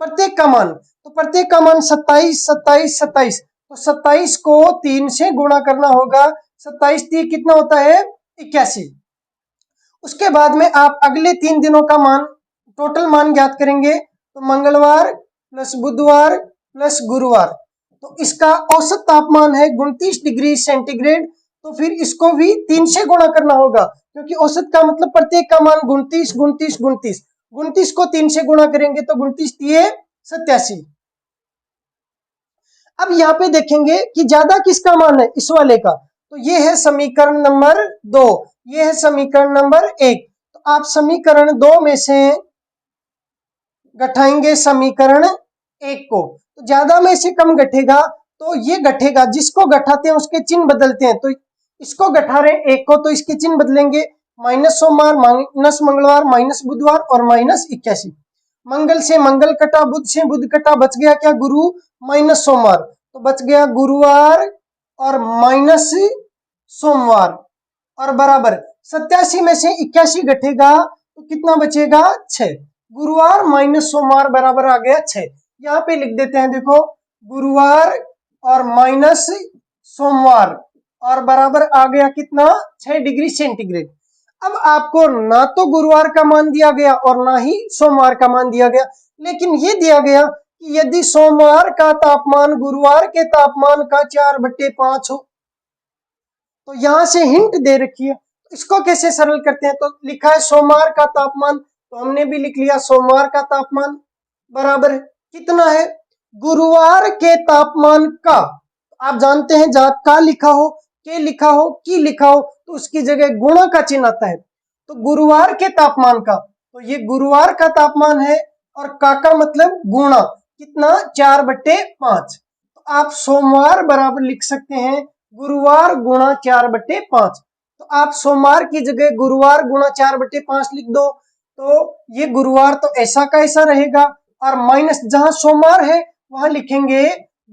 प्रत्येक का मान। तो प्रत्येक का मान 27, 27, 27, तो 27 को 3 से गुणा करना होगा। 27 3 कितना होता है? 81। उसके बाद में आप अगले 3 दिनों का मान, टोटल मान ज्ञात करेंगे। तो मंगलवार प्लस बुधवार प्लस गुरुवार, तो इसका औसत तापमान है 29 डिग्री सेंटीग्रेड। तो फिर इसको भी 3 से गुणा करना होगा, क्योंकि औसत का मतलब प्रत्येक का मान 29, 29, 29। 29 को 3 से गुणा करेंगे तो 29 3 87। अब यहाँ पे देखेंगे कि ज्यादा किसका मान है, इस वाले का। तो ये है समीकरण नंबर 2, ये है समीकरण नंबर 1। तो आप समीकरण 2 में से घटाएंगे समीकरण 1 को। तो ज्यादा में से कम घटेगा तो ये घटेगा, जिसको घटाते हैं उसके चिन्ह बदलते हैं। तो इसको घटा रहे हैं 1 को, तो इसके चिन्ह बदलेंगे। माइनस सोमवार, माइनस मंगलवार, माइनस बुधवार और माइनस 81। मंगल से मंगल कटा, बुध से बुध कटा, बच गया क्या? गुरु माइनस सोमवार, तो बच गया गुरुवार और माइनस सोमवार, और बराबर 87 में से 81 घटेगा तो कितना बचेगा? 6। गुरुवार माइनस सोमवार बराबर आ गया 6। यहाँ पे लिख देते हैं, देखो, गुरुवार और माइनस सोमवार और बराबर आ गया कितना? 6 डिग्री सेंटीग्रेड। अब आपको ना तो गुरुवार का मान दिया गया और ना ही सोमवार का मान दिया गया, लेकिन ये दिया गया कि यदि सोमवार का तापमान गुरुवार के तापमान का 4/5 हो, तो यहां से हिंट दे रखी है। इसको कैसे सरल करते हैं? तो लिखा है सोमवार का तापमान, तो हमने भी लिख लिया सोमवार का तापमान बराबर कितना है? गुरुवार के तापमान का। आप जानते हैं जहां का लिखा हो, के लिखा हो, की लिखा हो, तो उसकी जगह गुणा का चिन्ह आता है। तो गुरुवार के तापमान का, तो ये गुरुवार का तापमान है, और का मतलब गुणा, कितना? 4/5। तो आप सोमवार बराबर लिख सकते हैं गुरुवार गुणा 4/5। तो आप सोमवार की जगह गुरुवार गुणा 4/5 लिख दो, तो ये गुरुवार तो ऐसा का ऐसा रहेगा, और माइनस जहां सोमवार है वहां लिखेंगे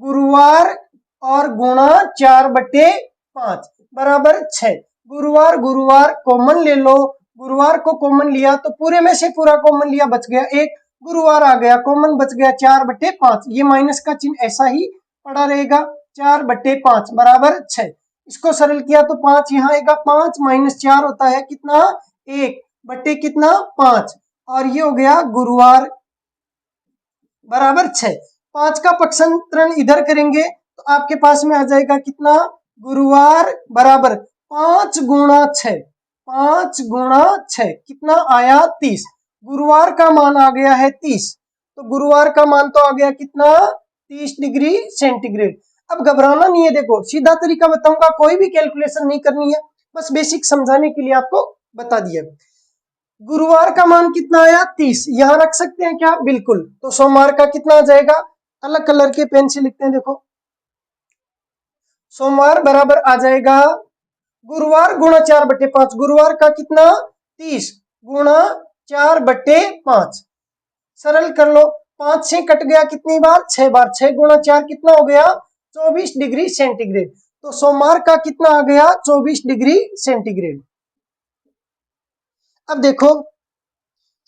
गुरुवार और गुणा 4/5 बराबर 6। गुरुवार गुरुवार कॉमन ले लो, गुरुवार को कॉमन लिया तो पूरे में से पूरा कॉमन लिया, बच गया 1। गुरुवार आ गया कॉमन, बच गया 4/5। ये माइनस का चिन्ह ऐसा ही पड़ा रहेगा, 4/5 बराबर 6। इसको सरल किया तो 5 यहाँ आएगा, 5 माइनस 4 होता है कितना? 1 बटे कितना? 5, और ये हो गया गुरुवार बराबर 6। 5 का पक्षांतरण इधर करेंगे तो आपके पास में आ जाएगा कितना? गुरुवार बराबर 5 गुणा 6, 5 गुणा 6 कितना आया? 30। गुरुवार का मान आ गया है 30, तो गुरुवार का मान तो आ गया कितना? 30 डिग्री सेंटीग्रेड। अब घबराना नहीं है, देखो सीधा तरीका बताऊंगा, कोई भी कैलकुलेशन नहीं करनी है, बस बेसिक समझाने के लिए आपको बता दिया। गुरुवार का मान कितना आया? 30। यहां रख सकते हैं क्या? बिल्कुल। तो सोमवार का कितना आ जाएगा? अलग कलर के पेन से लिखते हैं, देखो, सोमवार बराबर आ जाएगा गुरुवार गुणा 4/5। गुरुवार का कितना? 30 गुणा 4/5। सरल कर लो, 5 से कट गया कितनी बार? 6 बार। 6 गुणा 4 कितना हो गया? 24 डिग्री सेंटीग्रेड। तो सोमवार का कितना आ गया? 24 डिग्री सेंटीग्रेड। अब देखो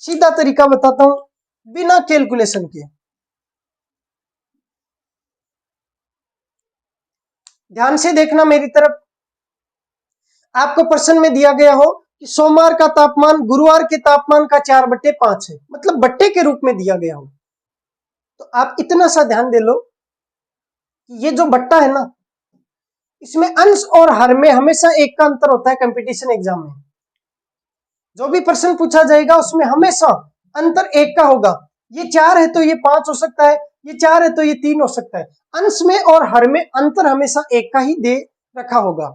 सीधा तरीका बताता हूं, बिना कैलकुलेशन के। ध्यान से देखना मेरी तरफ। आपको प्रश्न में दिया गया हो कि सोमवार का तापमान गुरुवार के तापमान का 4/5 है, मतलब बट्टे के रूप में दिया गया हो, तो आप इतना सा ध्यान दे लो कि ये जो बट्टा है ना, इसमें अंश और हर में हमेशा एक का अंतर होता है। कंपटीशन एग्जाम में जो भी प्रश्न पूछा जाएगा उसमें हमेशा अंतर 1 का होगा। ये 4 है तो ये 5 हो सकता है, ये 4 है तो ये 3 हो सकता है। अंश में और हर में अंतर हमेशा 1 का ही दे रखा होगा।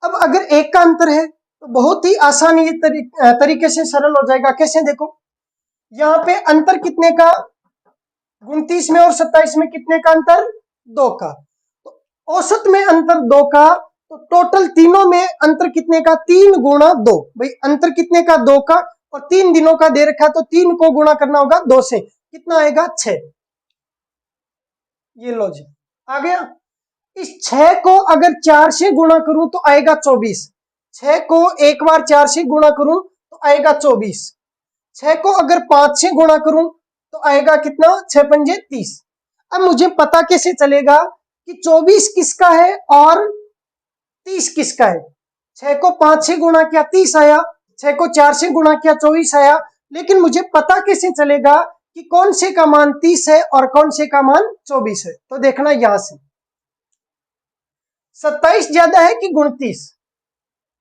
अब अगर 1 का अंतर है तो बहुत ही आसान ये तरीके से सरल हो जाएगा। कैसे, देखो यहाँ पे अंतर कितने का, 29 में और 27 में कितने का अंतर, 2 का। तो औसत में अंतर 2 का, तो टोटल तीनों में अंतर कितने का, 3 गुणा 2। भाई अंतर कितने का, 2 का, और 3 दिनों का दे रखा है तो 3 को गुणा करना होगा 2 से, कितना आएगा, 6। ये लो जी, आ गया। इस 6 को अगर 4 से गुणा करूं तो आएगा 24। 6 को एक बार 4 से गुणा करूं तो आएगा 24। 6 को अगर 5 से गुणा करूं तो आएगा कितना, 6 पंजे 30। अब मुझे पता कैसे चलेगा कि 24 किसका है और 30 किसका है। 6 को 5 से गुणा किया 30 आया, 6 को 4 से गुणा किया 24 आया, लेकिन मुझे पता कैसे चलेगा कि कौन से का मान 30 है और कौन से का मान 24 है। तो देखना यहां से, 27 ज्यादा है कि 29,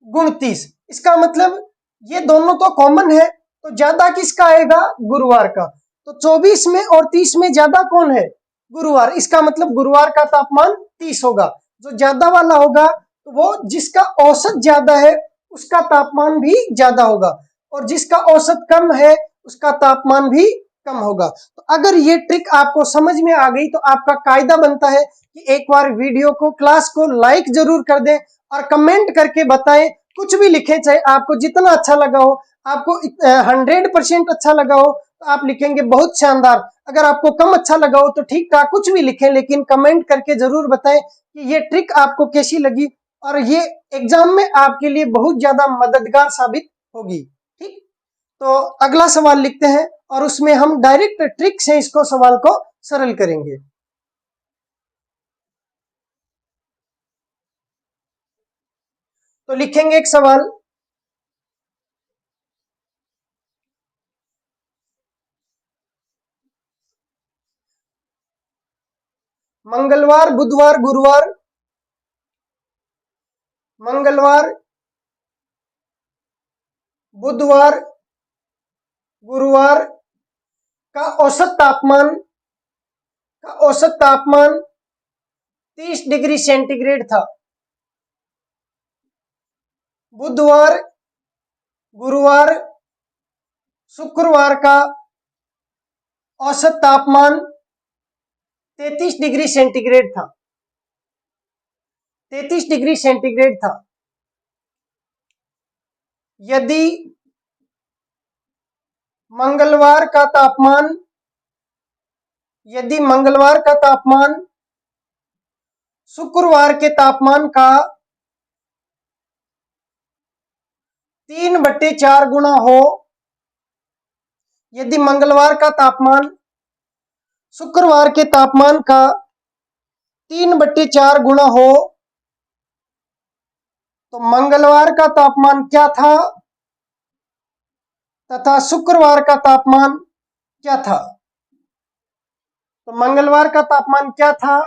29। इसका मतलब ये दोनों तो कॉमन है, तो ज्यादा किसका आएगा, गुरुवार का। तो 24 में और 30 में ज्यादा कौन है, गुरुवार। इसका मतलब गुरुवार का तापमान 30 होगा। जो ज्यादा वाला होगा तो वो जिसका औसत ज्यादा है उसका तापमान भी ज्यादा होगा, और जिसका औसत कम है उसका तापमान भी कम होगा। तो अगर ये ट्रिक आपको समझ में आ गई तो आपका कायदा बनता है कि एक बार वीडियो को, क्लास को लाइक जरूर कर दें और कमेंट करके बताएं, कुछ भी लिखें, चाहे आपको जितना अच्छा लगा हो। आपको 100% अच्छा लगा हो तो आप लिखेंगे बहुत शानदार, अगर आपको कम अच्छा लगा हो तो ठीक ठाक, कुछ भी लिखें, लेकिन कमेंट करके जरूर बताएं कि ये ट्रिक आपको कैसी लगी, और ये एग्जाम में आपके लिए बहुत ज्यादा मददगार साबित होगी। ठीक, तो अगला सवाल लिखते हैं और उसमें हम डायरेक्ट ट्रिक से इसको सवाल को सरल करेंगे। तो लिखेंगे एक सवाल, मंगलवार, बुधवार, गुरुवार, मंगलवार, बुधवार, गुरुवार का औसत तापमान 30 डिग्री सेंटीग्रेड था। बुधवार, गुरुवार, शुक्रवार का औसत तापमान 33 डिग्री सेंटीग्रेड था। 33 डिग्री सेंटीग्रेड था। यदि मंगलवार का तापमान शुक्रवार के तापमान का 3/4 गुना हो, यदि मंगलवार का तापमान शुक्रवार के तापमान का 3/4 गुना हो, तो मंगलवार का तापमान क्या था तथा शुक्रवार का तापमान क्या था। तो मंगलवार का तापमान क्या था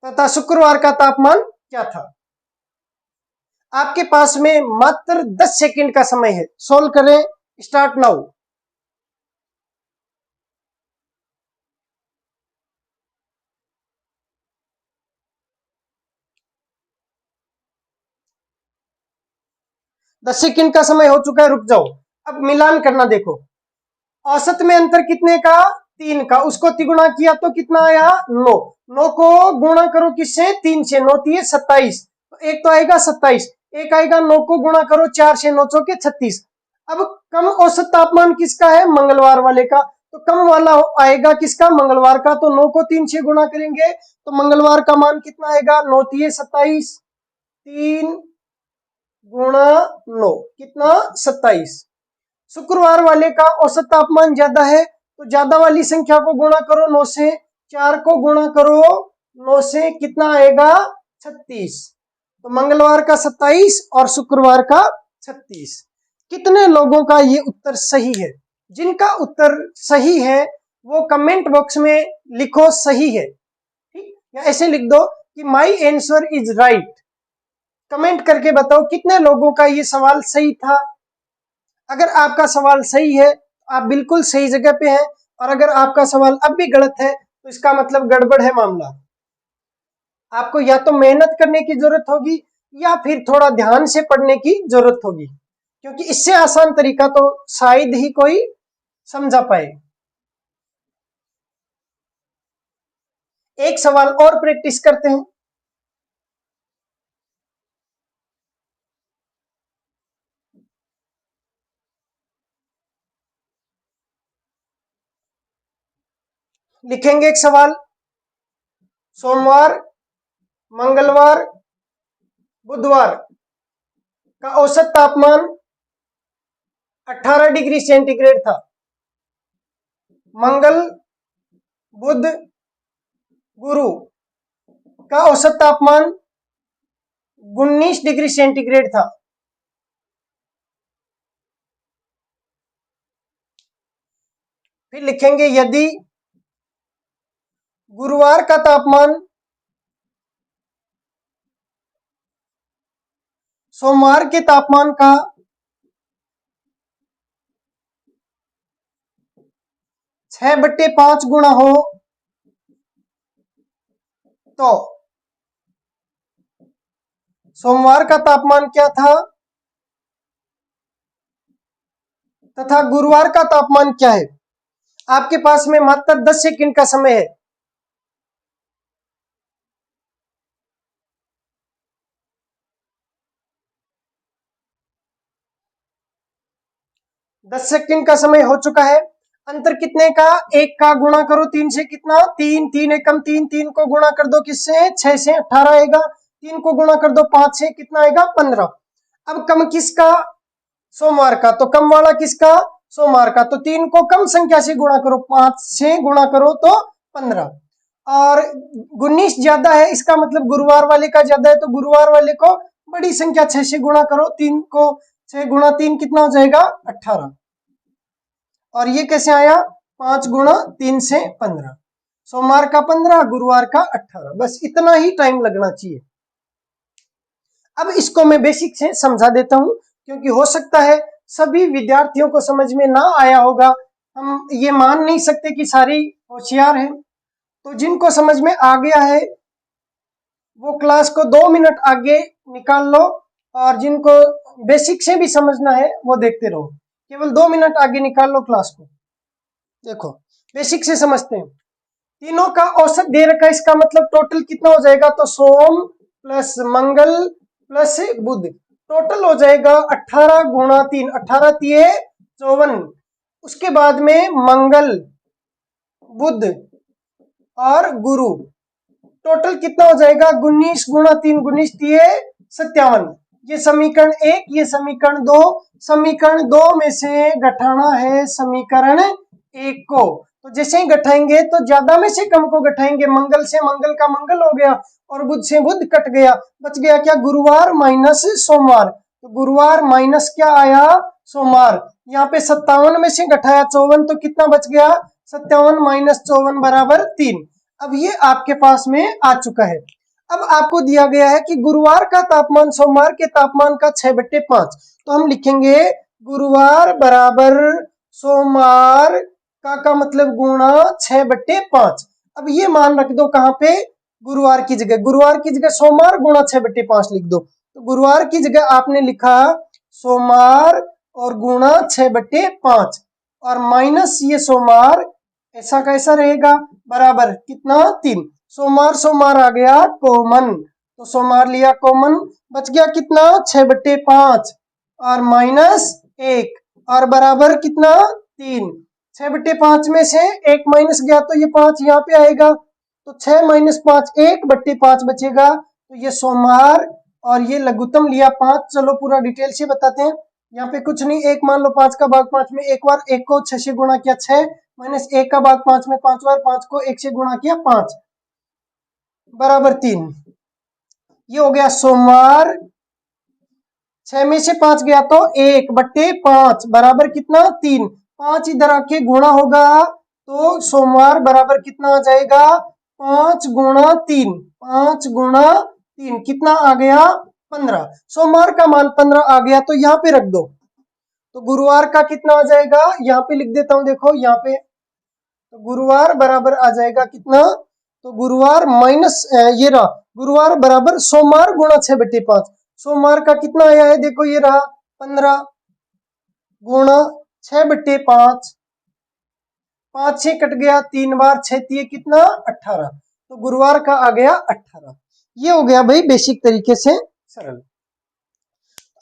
तथा शुक्रवार का तापमान क्या था। आपके पास में मात्र 10 सेकंड का समय है, सोल्व करें, स्टार्ट नाउ। दस सेकंड का समय हो चुका है, रुक जाओ। अब मिलान करना, देखो औसत में अंतर कितने का, 3 का, उसको तिगुना किया तो कितना आया, 9। 9 को गुणा करो किससे, 3 से, 9 3 27, तो एक तो आएगा 27, एक आएगा 9 को गुणा करो 4 से, 9 चौके 36। अब कम औसत तापमान किसका है, मंगलवार वाले का, तो कम वाला आएगा किसका, मंगलवार का। तो 9 को 3 से गुणा करेंगे तो मंगलवार का मान कितना आएगा, 9 3 27, 3 गुणा 9 कितना, 27। शुक्रवार वाले का औसत तापमान ज्यादा है तो ज्यादा वाली संख्या को गुणा करो 9 से, 4 को गुणा करो 9 से, कितना आएगा, 36। तो मंगलवार का 27 और शुक्रवार का 36। कितने लोगों का ये उत्तर सही है? जिनका उत्तर सही है वो कमेंट बॉक्स में लिखो सही है, ठीक, या ऐसे लिख दो कि my answer is right. Comment करके बताओ कितने लोगों का ये सवाल सही था। अगर आपका सवाल सही है आप बिल्कुल सही जगह पे हैं। और अगर आपका सवाल अब भी गलत है तो इसका मतलब गड़बड़ है मामला। आपको या तो मेहनत करने की जरूरत होगी या फिर थोड़ा ध्यान से पढ़ने की जरूरत होगी, क्योंकि इससे आसान तरीका तो शायद ही कोई समझा पाए। एक सवाल और प्रैक्टिस करते हैं। लिखेंगे एक सवाल। सोमवार, मंगलवार, बुधवार का औसत तापमान 18 डिग्री सेंटीग्रेड था। मंगल, बुध, गुरु का औसत तापमान 19 डिग्री सेंटीग्रेड था। फिर लिखेंगे यदि गुरुवार का तापमान सोमवार के तापमान का 6/5 गुना हो तो सोमवार का तापमान क्या था तथा गुरुवार का तापमान क्या है। आपके पास में मात्र 10 सेकंड का समय है। दस सेकंड का समय हो चुका है। अंतर कितने का, एक का गुणा करो 3 से, कितना 3, 3 एकम 3, 3 को गुणा कर दो किससे, 6 से, 18 आएगा। 3 को गुणा कर दो 5 से, कितना आएगा 15। अब कम किसका, सोमवार का, तो कम वाला किसका, सोमवार का। तो 3 को कम संख्या से गुणा करो, 5 से गुणा करो तो 15। और 19 ज्यादा है, इसका मतलब गुरुवार वाले का ज्यादा है, तो गुरुवार वाले को बड़ी संख्या 6 से गुणा करो। 3 को 6 गुणा 3 कितना हो जाएगा 18। और ये कैसे आया, 5 गुणा 3 से 15। सोमवार का 15, गुरुवार का 18। बस इतना ही टाइम लगना चाहिए। अब इसको मैं बेसिक से समझा देता हूं, क्योंकि हो सकता है सभी विद्यार्थियों को समझ में ना आया होगा। हम ये मान नहीं सकते कि सारी होशियार हैं। तो जिनको समझ में आ गया है वो क्लास को 2 मिनट आगे निकाल लो, और जिनको बेसिक से भी समझना है वो देखते रहो। केवल 2 मिनट आगे निकाल लो क्लास को। देखो बेसिक से समझते हैं। तीनों का औसत दे रखा है, इसका मतलब टोटल कितना हो जाएगा, तो सोम प्लस मंगल प्लस बुध, टोटल हो जाएगा 18 गुणा 3, 18 तिये 54। उसके बाद में मंगल, बुध और गुरु, टोटल कितना हो जाएगा 19 गुणा 3, 19 तिये 57। ये समीकरण 1, ये समीकरण 2। समीकरण 2 में से घटाना है समीकरण 1 को। तो जैसे ही घटाएंगे तो ज्यादा में से कम को घटाएंगे। मंगल से मंगल का मंगल हो गया और बुध से बुध कट गया, बच गया क्या, गुरुवार माइनस सोमवार। तो गुरुवार माइनस क्या आया, सोमवार। यहाँ पे 57 में से घटाया 54, तो कितना बच गया, 57 माइनस 54 बराबर 3। अब ये आपके पास में आ चुका है। अब आपको दिया गया है कि गुरुवार का तापमान सोमवार के तापमान का 6/5। तो हम लिखेंगे गुरुवार बराबर सोमवार का मतलब गुणा 6/5। अब ये मान रख दो कहाँ पे, गुरुवार की जगह। गुरुवार की जगह सोमवार गुणा 6/5 लिख दो। तो गुरुवार की जगह आपने लिखा सोमवार और गुणा 6/5, और माइनस ये सोमवार, ऐसा कैसा रहेगा, बराबर कितना 3। सोमवार सोमवार आ गया कॉमन, तो सोमवार लिया कॉमन, बच गया कितना 6/5 और माइनस 1, और बराबर कितना 3। 6/5 में से 1 माइनस गया तो ये 5 यहाँ पे आएगा, तो 6 माइनस 5 1/5 बचेगा। तो ये सोमवार, और ये लघुत्तम लिया 5। चलो पूरा डिटेल से बताते हैं। यहाँ पे कुछ नहीं, एक मान लो 5 का भाग 5 में एक बार 1 को 6 से गुणा किया 6, माइनस 1 का भाग 5 में 5 बार 5 को 1 से गुणा किया 5 बराबर 3। ये हो गया सोमवार। 6 में से 5 गया तो 1/5 बराबर कितना 3। 5 इधर आके गुणा होगा तो सोमवार बराबर कितना आ जाएगा, 5 गुणा 3। 5 गुणा 3 कितना आ गया 15। सोमवार का मान 15 आ गया, तो यहाँ पे रख दो। तो गुरुवार का कितना आ जाएगा, यहाँ पे लिख देता हूं, देखो यहाँ पे, तो गुरुवार बराबर आ जाएगा कितना, तो गुरुवार माइनस ये रहा, गुरुवार बराबर सोमवार गुणा 6/5। सोमवार का कितना आया है, देखो ये रहा 15 गुणा 6/5, 5 6 कट गया, 3 बार 6 3 कितना 18, तो गुरुवार का आ गया 18। ये हो गया भाई बेसिक तरीके से सरल।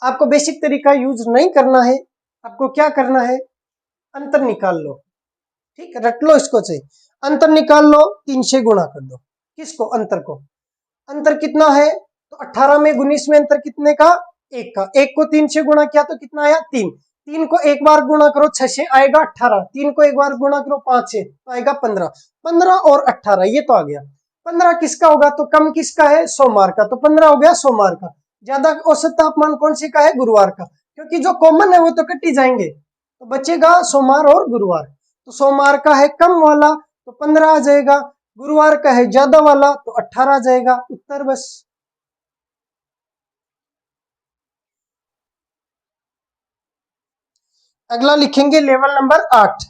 आपको बेसिक तरीका यूज नहीं करना है, आपको क्या करना है, अंतर निकाल लो, ठीक है, रट लो इसको से, अंतर निकाल लो, 3 से गुणा कर दो, किसको, अंतर को। अंतर कितना है, तो 18 में 19 में अंतर कितने का, 1 का, 1 को 3 से गुणा किया तो कितना आया 3, 3 को एक बार गुणा करो 6 से आएगा 18, 3 को एक बार गुणा करो 5 से तो आएगा 15, 15 और 18 ये तो आ गया। 15 किसका होगा, तो कम किसका है, सोमवार का, तो 15 हो गया सोमवार का। ज्यादा औसत तापमान कौन सी का है, गुरुवार का, क्योंकि जो कॉमन है वो तो कट ही जाएंगे, तो बचेगा सोमवार और गुरुवार। तो सोमवार का है कम वाला तो 15 आ जाएगा, गुरुवार का है ज्यादा वाला तो 18 आ जाएगा, उत्तर बस। अगला लिखेंगे लेवल नंबर 8।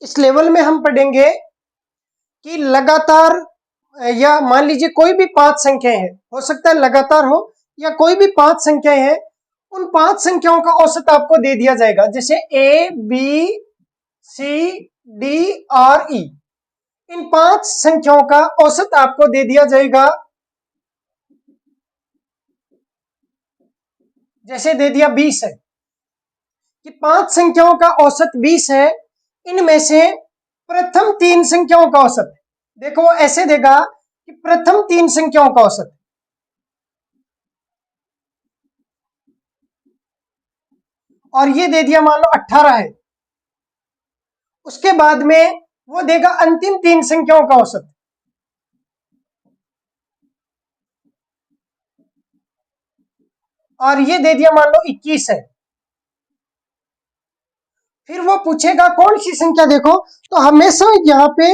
इस लेवल में हम पढ़ेंगे कि लगातार, या मान लीजिए कोई भी 5 संख्याएं हैं, हो सकता है लगातार हो या कोई भी 5 संख्याएं हैं, उन 5 संख्याओं का औसत आपको दे दिया जाएगा, जैसे ए बी सी डी और ई, इन 5 संख्याओं का औसत आपको दे दिया जाएगा, जैसे दे दिया 20 है, कि 5 संख्याओं का औसत 20 है, इनमें से प्रथम 3 संख्याओं का औसत, देखो वो ऐसे देगा कि प्रथम 3 संख्याओं का औसत, और ये दे दिया मान लो 18 है, उसके बाद में वो देगा अंतिम 3 संख्याओं का औसत, और ये दे दिया मान लो 21 है। फिर वो पूछेगा कौन सी संख्या, देखो तो हमेशा यहाँ पे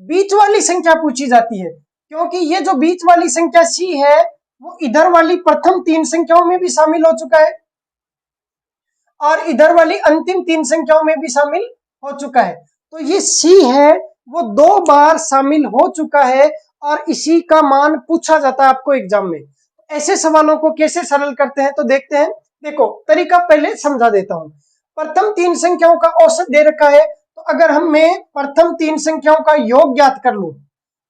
बीच वाली संख्या पूछी जाती है, क्योंकि ये जो बीच वाली संख्या सी है वो इधर वाली प्रथम 3 संख्याओं में भी शामिल हो चुका है और इधर वाली अंतिम 3 संख्याओं में भी शामिल हो चुका है, तो ये सी है वो 2 बार शामिल हो चुका है और इसी का मान पूछा जाता है आपको एग्जाम में। ऐसे सवालों को कैसे सरल करते हैं तो देखते हैं, देखो तरीका पहले समझा देता हूं। प्रथम 3 संख्याओं का औसत दे रखा है, तो अगर मैं प्रथम 3 संख्याओं का योग ज्ञात कर लूं,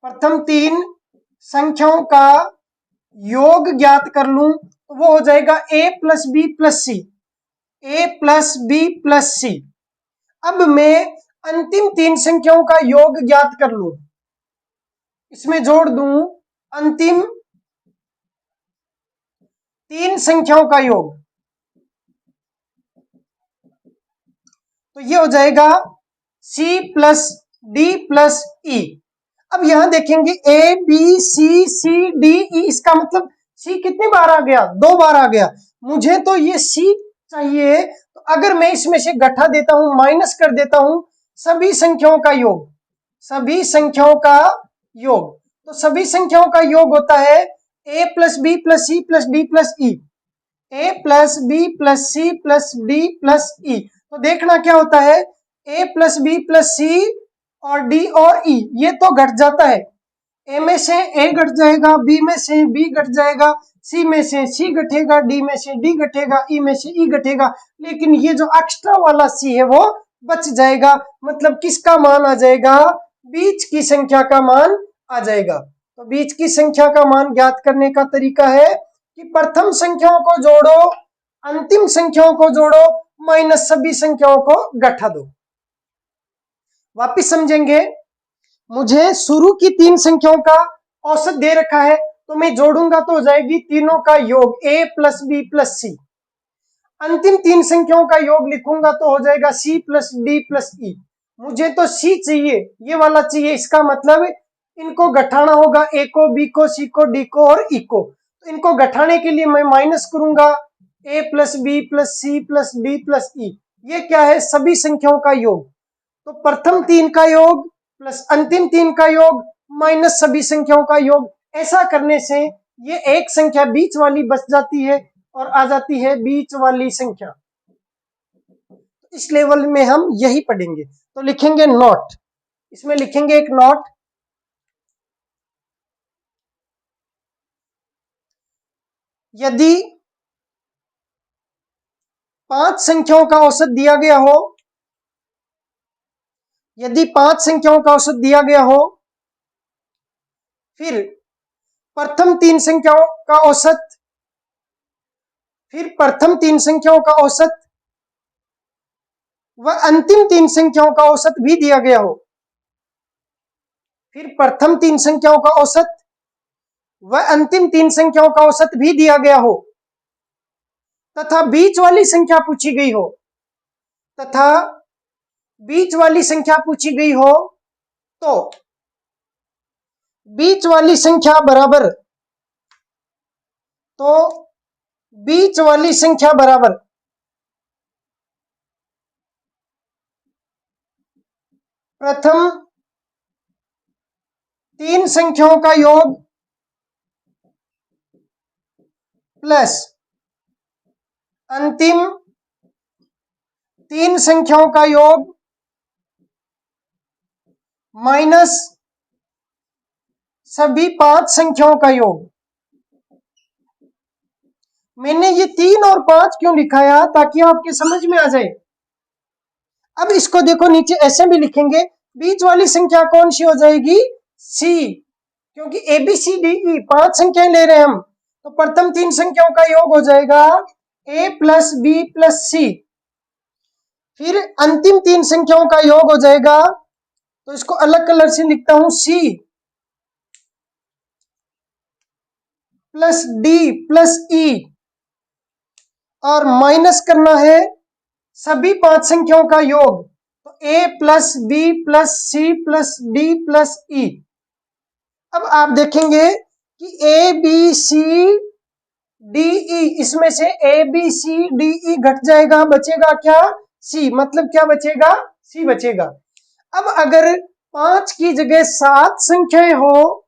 प्रथम 3 संख्याओं का योग ज्ञात कर लूं तो वो हो जाएगा a plus B plus C, a plus B plus C. अब मैं अंतिम 3 संख्याओं का योग ज्ञात कर लूं, इसमें जोड़ दूं अंतिम 3 संख्याओं का योग, तो ये हो जाएगा c plus D plus E. अब यहां देखेंगे ए बी सी सी डी ई, इसका मतलब c कितनी बार आ गया, 2 बार आ गया, मुझे तो ये c चाहिए, तो अगर मैं इसमें से घटा देता हूं, माइनस कर देता हूं सभी संख्याओं का योग, सभी संख्याओं का योग, तो सभी संख्याओं का योग होता है a plus B plus C plus D plus E, a plus B plus C plus D plus E. तो देखना क्या होता है, a plus B plus C और d और e ये तो घट जाता है, a में से a घट जाएगा, b में से b घट जाएगा, c में से c घटेगा, d में से d घटेगा, e में से e घटेगा, लेकिन ये जो एक्स्ट्रा वाला c है वो बच जाएगा, मतलब किसका मान आ जाएगा, बीच की संख्या का मान आ जाएगा। तो बीच की संख्या का मान ज्ञात करने का तरीका है कि प्रथम संख्याओं को जोड़ो, अंतिम संख्याओं को जोड़ो, माइनस सभी संख्याओं को घटा दो। वापिस समझेंगे, मुझे शुरू की 3 संख्याओं का औसत दे रखा है, तो मैं जोड़ूंगा तो हो जाएगी तीनों का योग a प्लस बी प्लस सी, अंतिम 3 संख्याओं का योग लिखूंगा तो हो जाएगा c प्लस डी प्लस ई। मुझे तो c चाहिए, ये वाला चाहिए, इसका मतलब इनको घटाना होगा, a को, b को, c को, d को और e को, तो इनको घटाने के लिए मैं माइनस करूंगा a plus B plus C plus D plus E, ये क्या है, सभी संख्याओं का योग, तो प्रथम 3 का योग प्लस अंतिम 3 का योग माइनस सभी संख्याओं का योग, ऐसा करने से ये एक संख्या बीच वाली बच जाती है और आ जाती है बीच वाली संख्या। इस लेवल में हम यही पढ़ेंगे। तो लिखेंगे नोट, इसमें लिखेंगे एक नोट, यदि 5 संख्याओं का औसत दिया गया हो, यदि 5 संख्याओं का औसत दिया गया हो, फिर प्रथम 3 संख्याओं का औसत, फिर प्रथम 3 संख्याओं का औसत व अंतिम 3 संख्याओं का औसत भी दिया गया हो, फिर प्रथम 3 संख्याओं का औसत व अंतिम 3 संख्याओं का औसत भी दिया गया हो, तथा बीच वाली संख्या पूछी गई हो, तथा बीच वाली संख्या पूछी गई हो, तो बीच वाली संख्या बराबर, तो बीच वाली संख्या बराबर प्रथम 3 संख्याओं का योग प्लस अंतिम 3 संख्याओं का योग माइनस सभी 5 संख्याओं का योग। मैंने ये 3 और 5 क्यों लिखाया, ताकि आपके समझ में आ जाए। अब इसको देखो, नीचे ऐसे भी लिखेंगे, बीच वाली संख्या कौन सी हो जाएगी, सी, क्योंकि ए बी सी डी ई 5 संख्याएं ले रहे हैं हम, तो प्रथम 3 संख्याओं का योग हो जाएगा ए प्लस बी प्लस सी, फिर अंतिम 3 संख्याओं का योग हो जाएगा, तो इसको अलग कलर से लिखता हूं, सी प्लस डी प्लस ई, और माइनस करना है सभी 5 संख्याओं का योग, तो A plus B plus C plus D plus E. अब आप देखेंगे कि ए बी सी डी ई, इसमें से ए बी सी डी ई घट जाएगा, बचेगा क्या, सी, मतलब क्या बचेगा, सी बचेगा। अब अगर 5 की जगह 7 संख्याएं हो,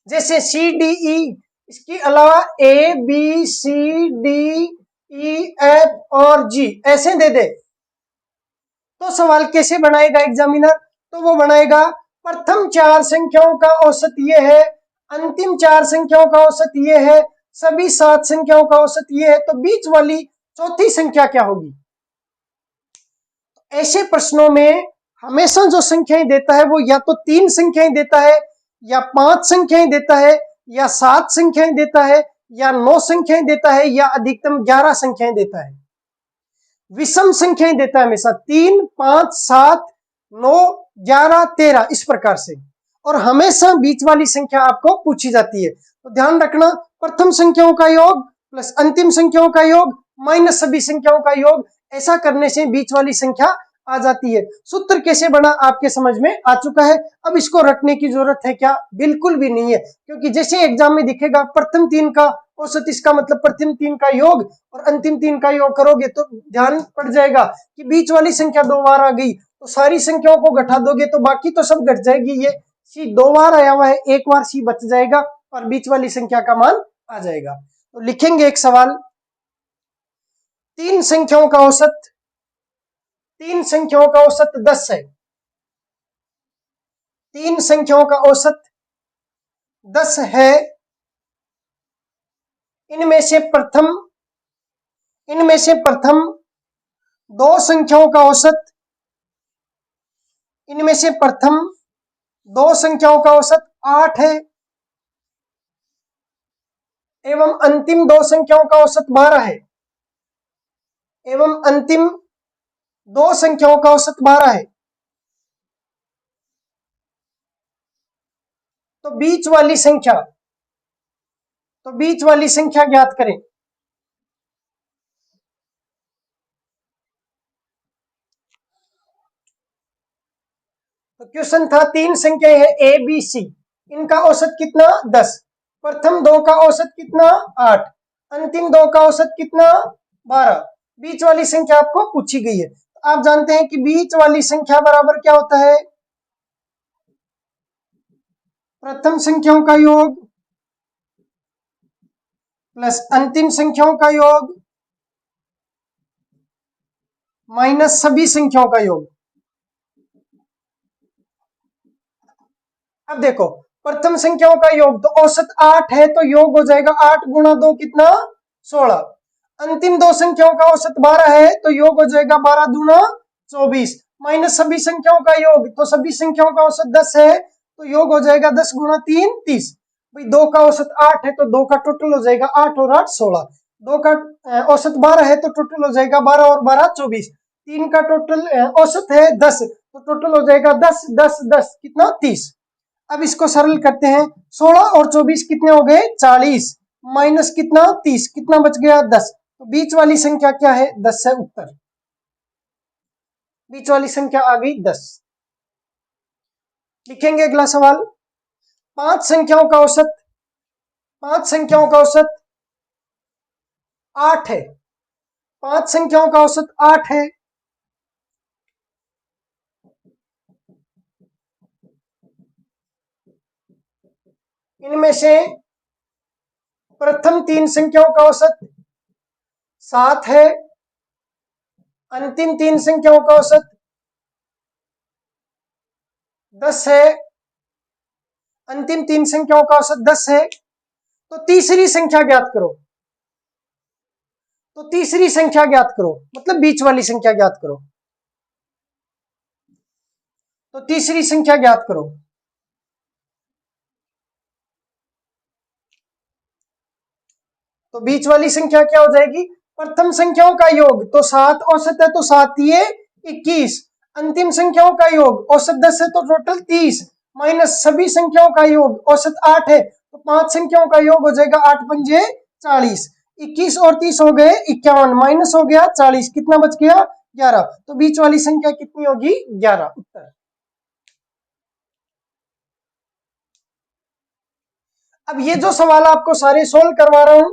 जैसे सी डी ई, इसके अलावा A B C D E F और जी ऐसे दे दे, तो सवाल कैसे बनाएगा एग्जामिनर, तो वो बनाएगा प्रथम 4 संख्याओं का औसत ये है, अंतिम 4 संख्याओं का औसत ये है, सभी 7 संख्याओं का औसत ये है, तो बीच वाली चौथी संख्या क्या होगी। ऐसे प्रश्नों में हमेशा जो संख्याएं देता है वो या तो 3 संख्याएं देता है, या 5 संख्याएं देता है, या 7 संख्याएं देता है, या 9 संख्याएं देता है, या अधिकतम 11 संख्याएं देता है। विषम संख्याएं देता है हमेशा, 3, 5, 7, 9, 11, 13 इस प्रकार से, और हमेशा बीच वाली संख्या आपको पूछी जाती है। तो ध्यान रखना, प्रथम संख्याओं का योग प्लस अंतिम संख्याओं का योग माइनस सभी संख्याओं का योग, ऐसा करने से बीच वाली संख्या आ जाती है। सूत्र कैसे बना आपके समझ में आ चुका है। अब इसको रटने की जरूरत है क्या, बिल्कुल भी नहीं है, क्योंकि जैसे एग्जाम में दिखेगा प्रथम 3 का औसत, इसका मतलब प्रथम 3 का योग और अंतिम 3 का योग करोगे तो ध्यान पड़ जाएगा कि बीच वाली संख्या 2 बार आ गई, तो सारी संख्याओं को घटा दोगे तो बाकी तो सब घट जाएगी। ये सी 2 बार आया हुआ है, 1 बार सी बच जाएगा और बीच वाली संख्या का मान आ जाएगा। तो लिखेंगे एक सवाल, 3 संख्याओं का औसत, 3 संख्याओं का औसत 10 है, 3 संख्याओं का औसत 10 है, इनमें से प्रथम 2 संख्याओं का औसत, इनमें से प्रथम 2 संख्याओं का औसत 8 है, एवं अंतिम 2 संख्याओं का औसत 12 है, एवं अंतिम 2 संख्याओं का औसत 12 है। तो बीच वाली संख्या ज्ञात करें। तो क्वेश्चन था 3 संख्याएं है ए बी सी, इनका औसत कितना 10, प्रथम 2 का औसत कितना 8, अंतिम 2 का औसत कितना 12, बीच वाली संख्या आपको पूछी गई है। तो आप जानते हैं कि बीच वाली संख्या बराबर क्या होता है, प्रथम संख्याओं का योग प्लस अंतिम संख्याओं का योग माइनस सभी संख्याओं का योग। अब देखो प्रथम संख्याओं का योग तो औसत 8 है, तो योग हो जाएगा 8 गुणा 2 कितना 16। अंतिम दो संख्याओं का औसत 12 है, तो योग हो जाएगा 12 दूना 24 माइनस सभी संख्याओं का योग, तो सभी संख्याओं का औसत 10 है, तो योग हो जाएगा 10 गुणा 3 30। भाई 2 का औसत 8 है, तो 2 का टोटल हो जाएगा 8 और 8 16। 2 का औसत 12 है, तो टोटल हो जाएगा 12 और 12 24। 3 का टोटल औसत है 10, तो टोटल हो जाएगा 10 10 10 कितना 30। अब इसको सरल करते हैं, 16 और 24 कितने हो गए 40 माइनस कितना 30 कितना बच गया 10। तो बीच वाली संख्या क्या है 10 है उत्तर। बीच वाली संख्या आ गई 10। लिखेंगे अगला सवाल। पांच संख्याओं का औसत 8 है। पांच संख्याओं का औसत 8 है। इनमें से प्रथम तीन संख्याओं का औसत 7 है। अंतिम तीन संख्याओं का औसत 10 है। अंतिम तीन संख्याओं का औसत 10 है। तो तीसरी संख्या ज्ञात करो। तो तीसरी संख्या ज्ञात करो, मतलब बीच वाली संख्या ज्ञात करो। तो तीसरी संख्या ज्ञात करो। तो बीच वाली संख्या क्या हो जाएगी, प्रथम संख्याओं का योग तो 7 औसत है, तो 7 ये 21। अंतिम संख्याओं का योग औसत 10 है, तो टोटल 30 माइनस सभी संख्याओं का योग औसत 8 है, तो पांच संख्याओं का योग हो जाएगा 8 पंजे 40। 21 और 30 हो गए 51 माइनस हो गया 40 कितना बच गया 11। तो बीच वाली संख्या कितनी होगी 11 उत्तर। अब ये जो सवाल आपको सारे सोल्व करवा रहा हूं,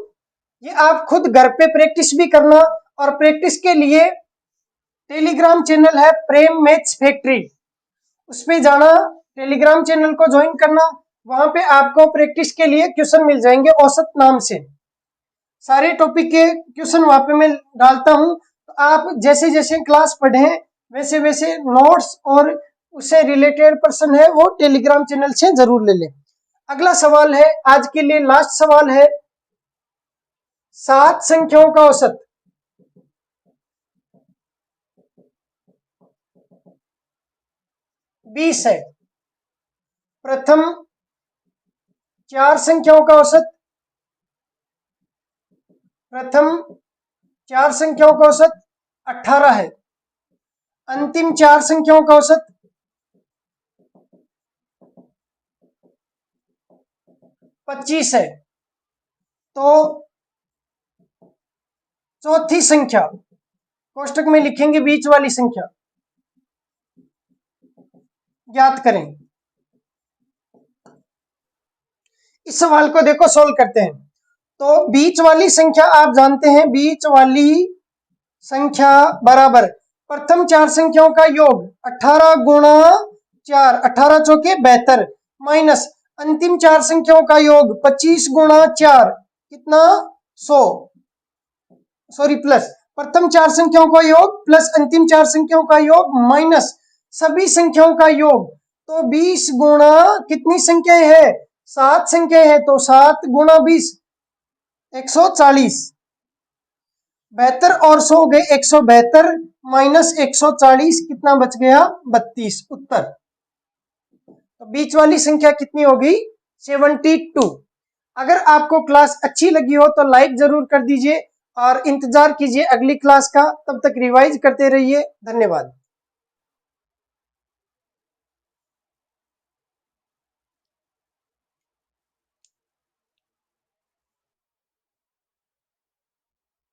ये आप खुद घर पे प्रैक्टिस भी करना, और प्रैक्टिस के लिए टेलीग्राम चैनल है प्रेम मैथ्स फैक्ट्री, उस पे जाना, टेलीग्राम चैनल को ज्वाइन करना। वहां पे आपको प्रैक्टिस के लिए क्वेश्चन मिल जाएंगे औसत नाम से। सारे टॉपिक के क्वेश्चन वहां पे मैं डालता हूं, तो आप जैसे जैसे क्लास पढ़े वैसे वैसे नोट्स और उससे रिलेटेड पर्सन है वो टेलीग्राम चैनल से जरूर ले लें। अगला सवाल है, आज के लिए लास्ट सवाल है, 7 संख्याओं का औसत 20 है। प्रथम 4 संख्याओं का औसत 18 है। अंतिम 4 संख्याओं का औसत 25 है। तो चौथी संख्या कोष्टक में लिखेंगे, बीच वाली संख्या ज्ञात करें। इस सवाल को देखो सोल्व करते हैं। तो बीच वाली संख्या आप जानते हैं, बीच वाली संख्या बराबर प्रथम 4 संख्याओं का योग 18 गुणा 4 18 चौके 72 माइनस अंतिम 4 संख्याओं का योग 25 गुणा 4 कितना 100 सॉरी प्लस प्रथम 4 संख्याओं का योग प्लस अंतिम 4 संख्याओं का योग माइनस सभी संख्याओं का योग। तो 20 गुणा कितनी संख्याएं है 7 संख्याएं है, तो 7 गुणा 20 140। 72 और 100 गए 172 माइनस 140 कितना बच गया 32 उत्तर। तो बीच वाली संख्या कितनी होगी 72। अगर आपको क्लास अच्छी लगी हो तो लाइक जरूर कर दीजिए और इंतजार कीजिए अगली क्लास का। तब तक रिवाइज करते रहिए। धन्यवाद।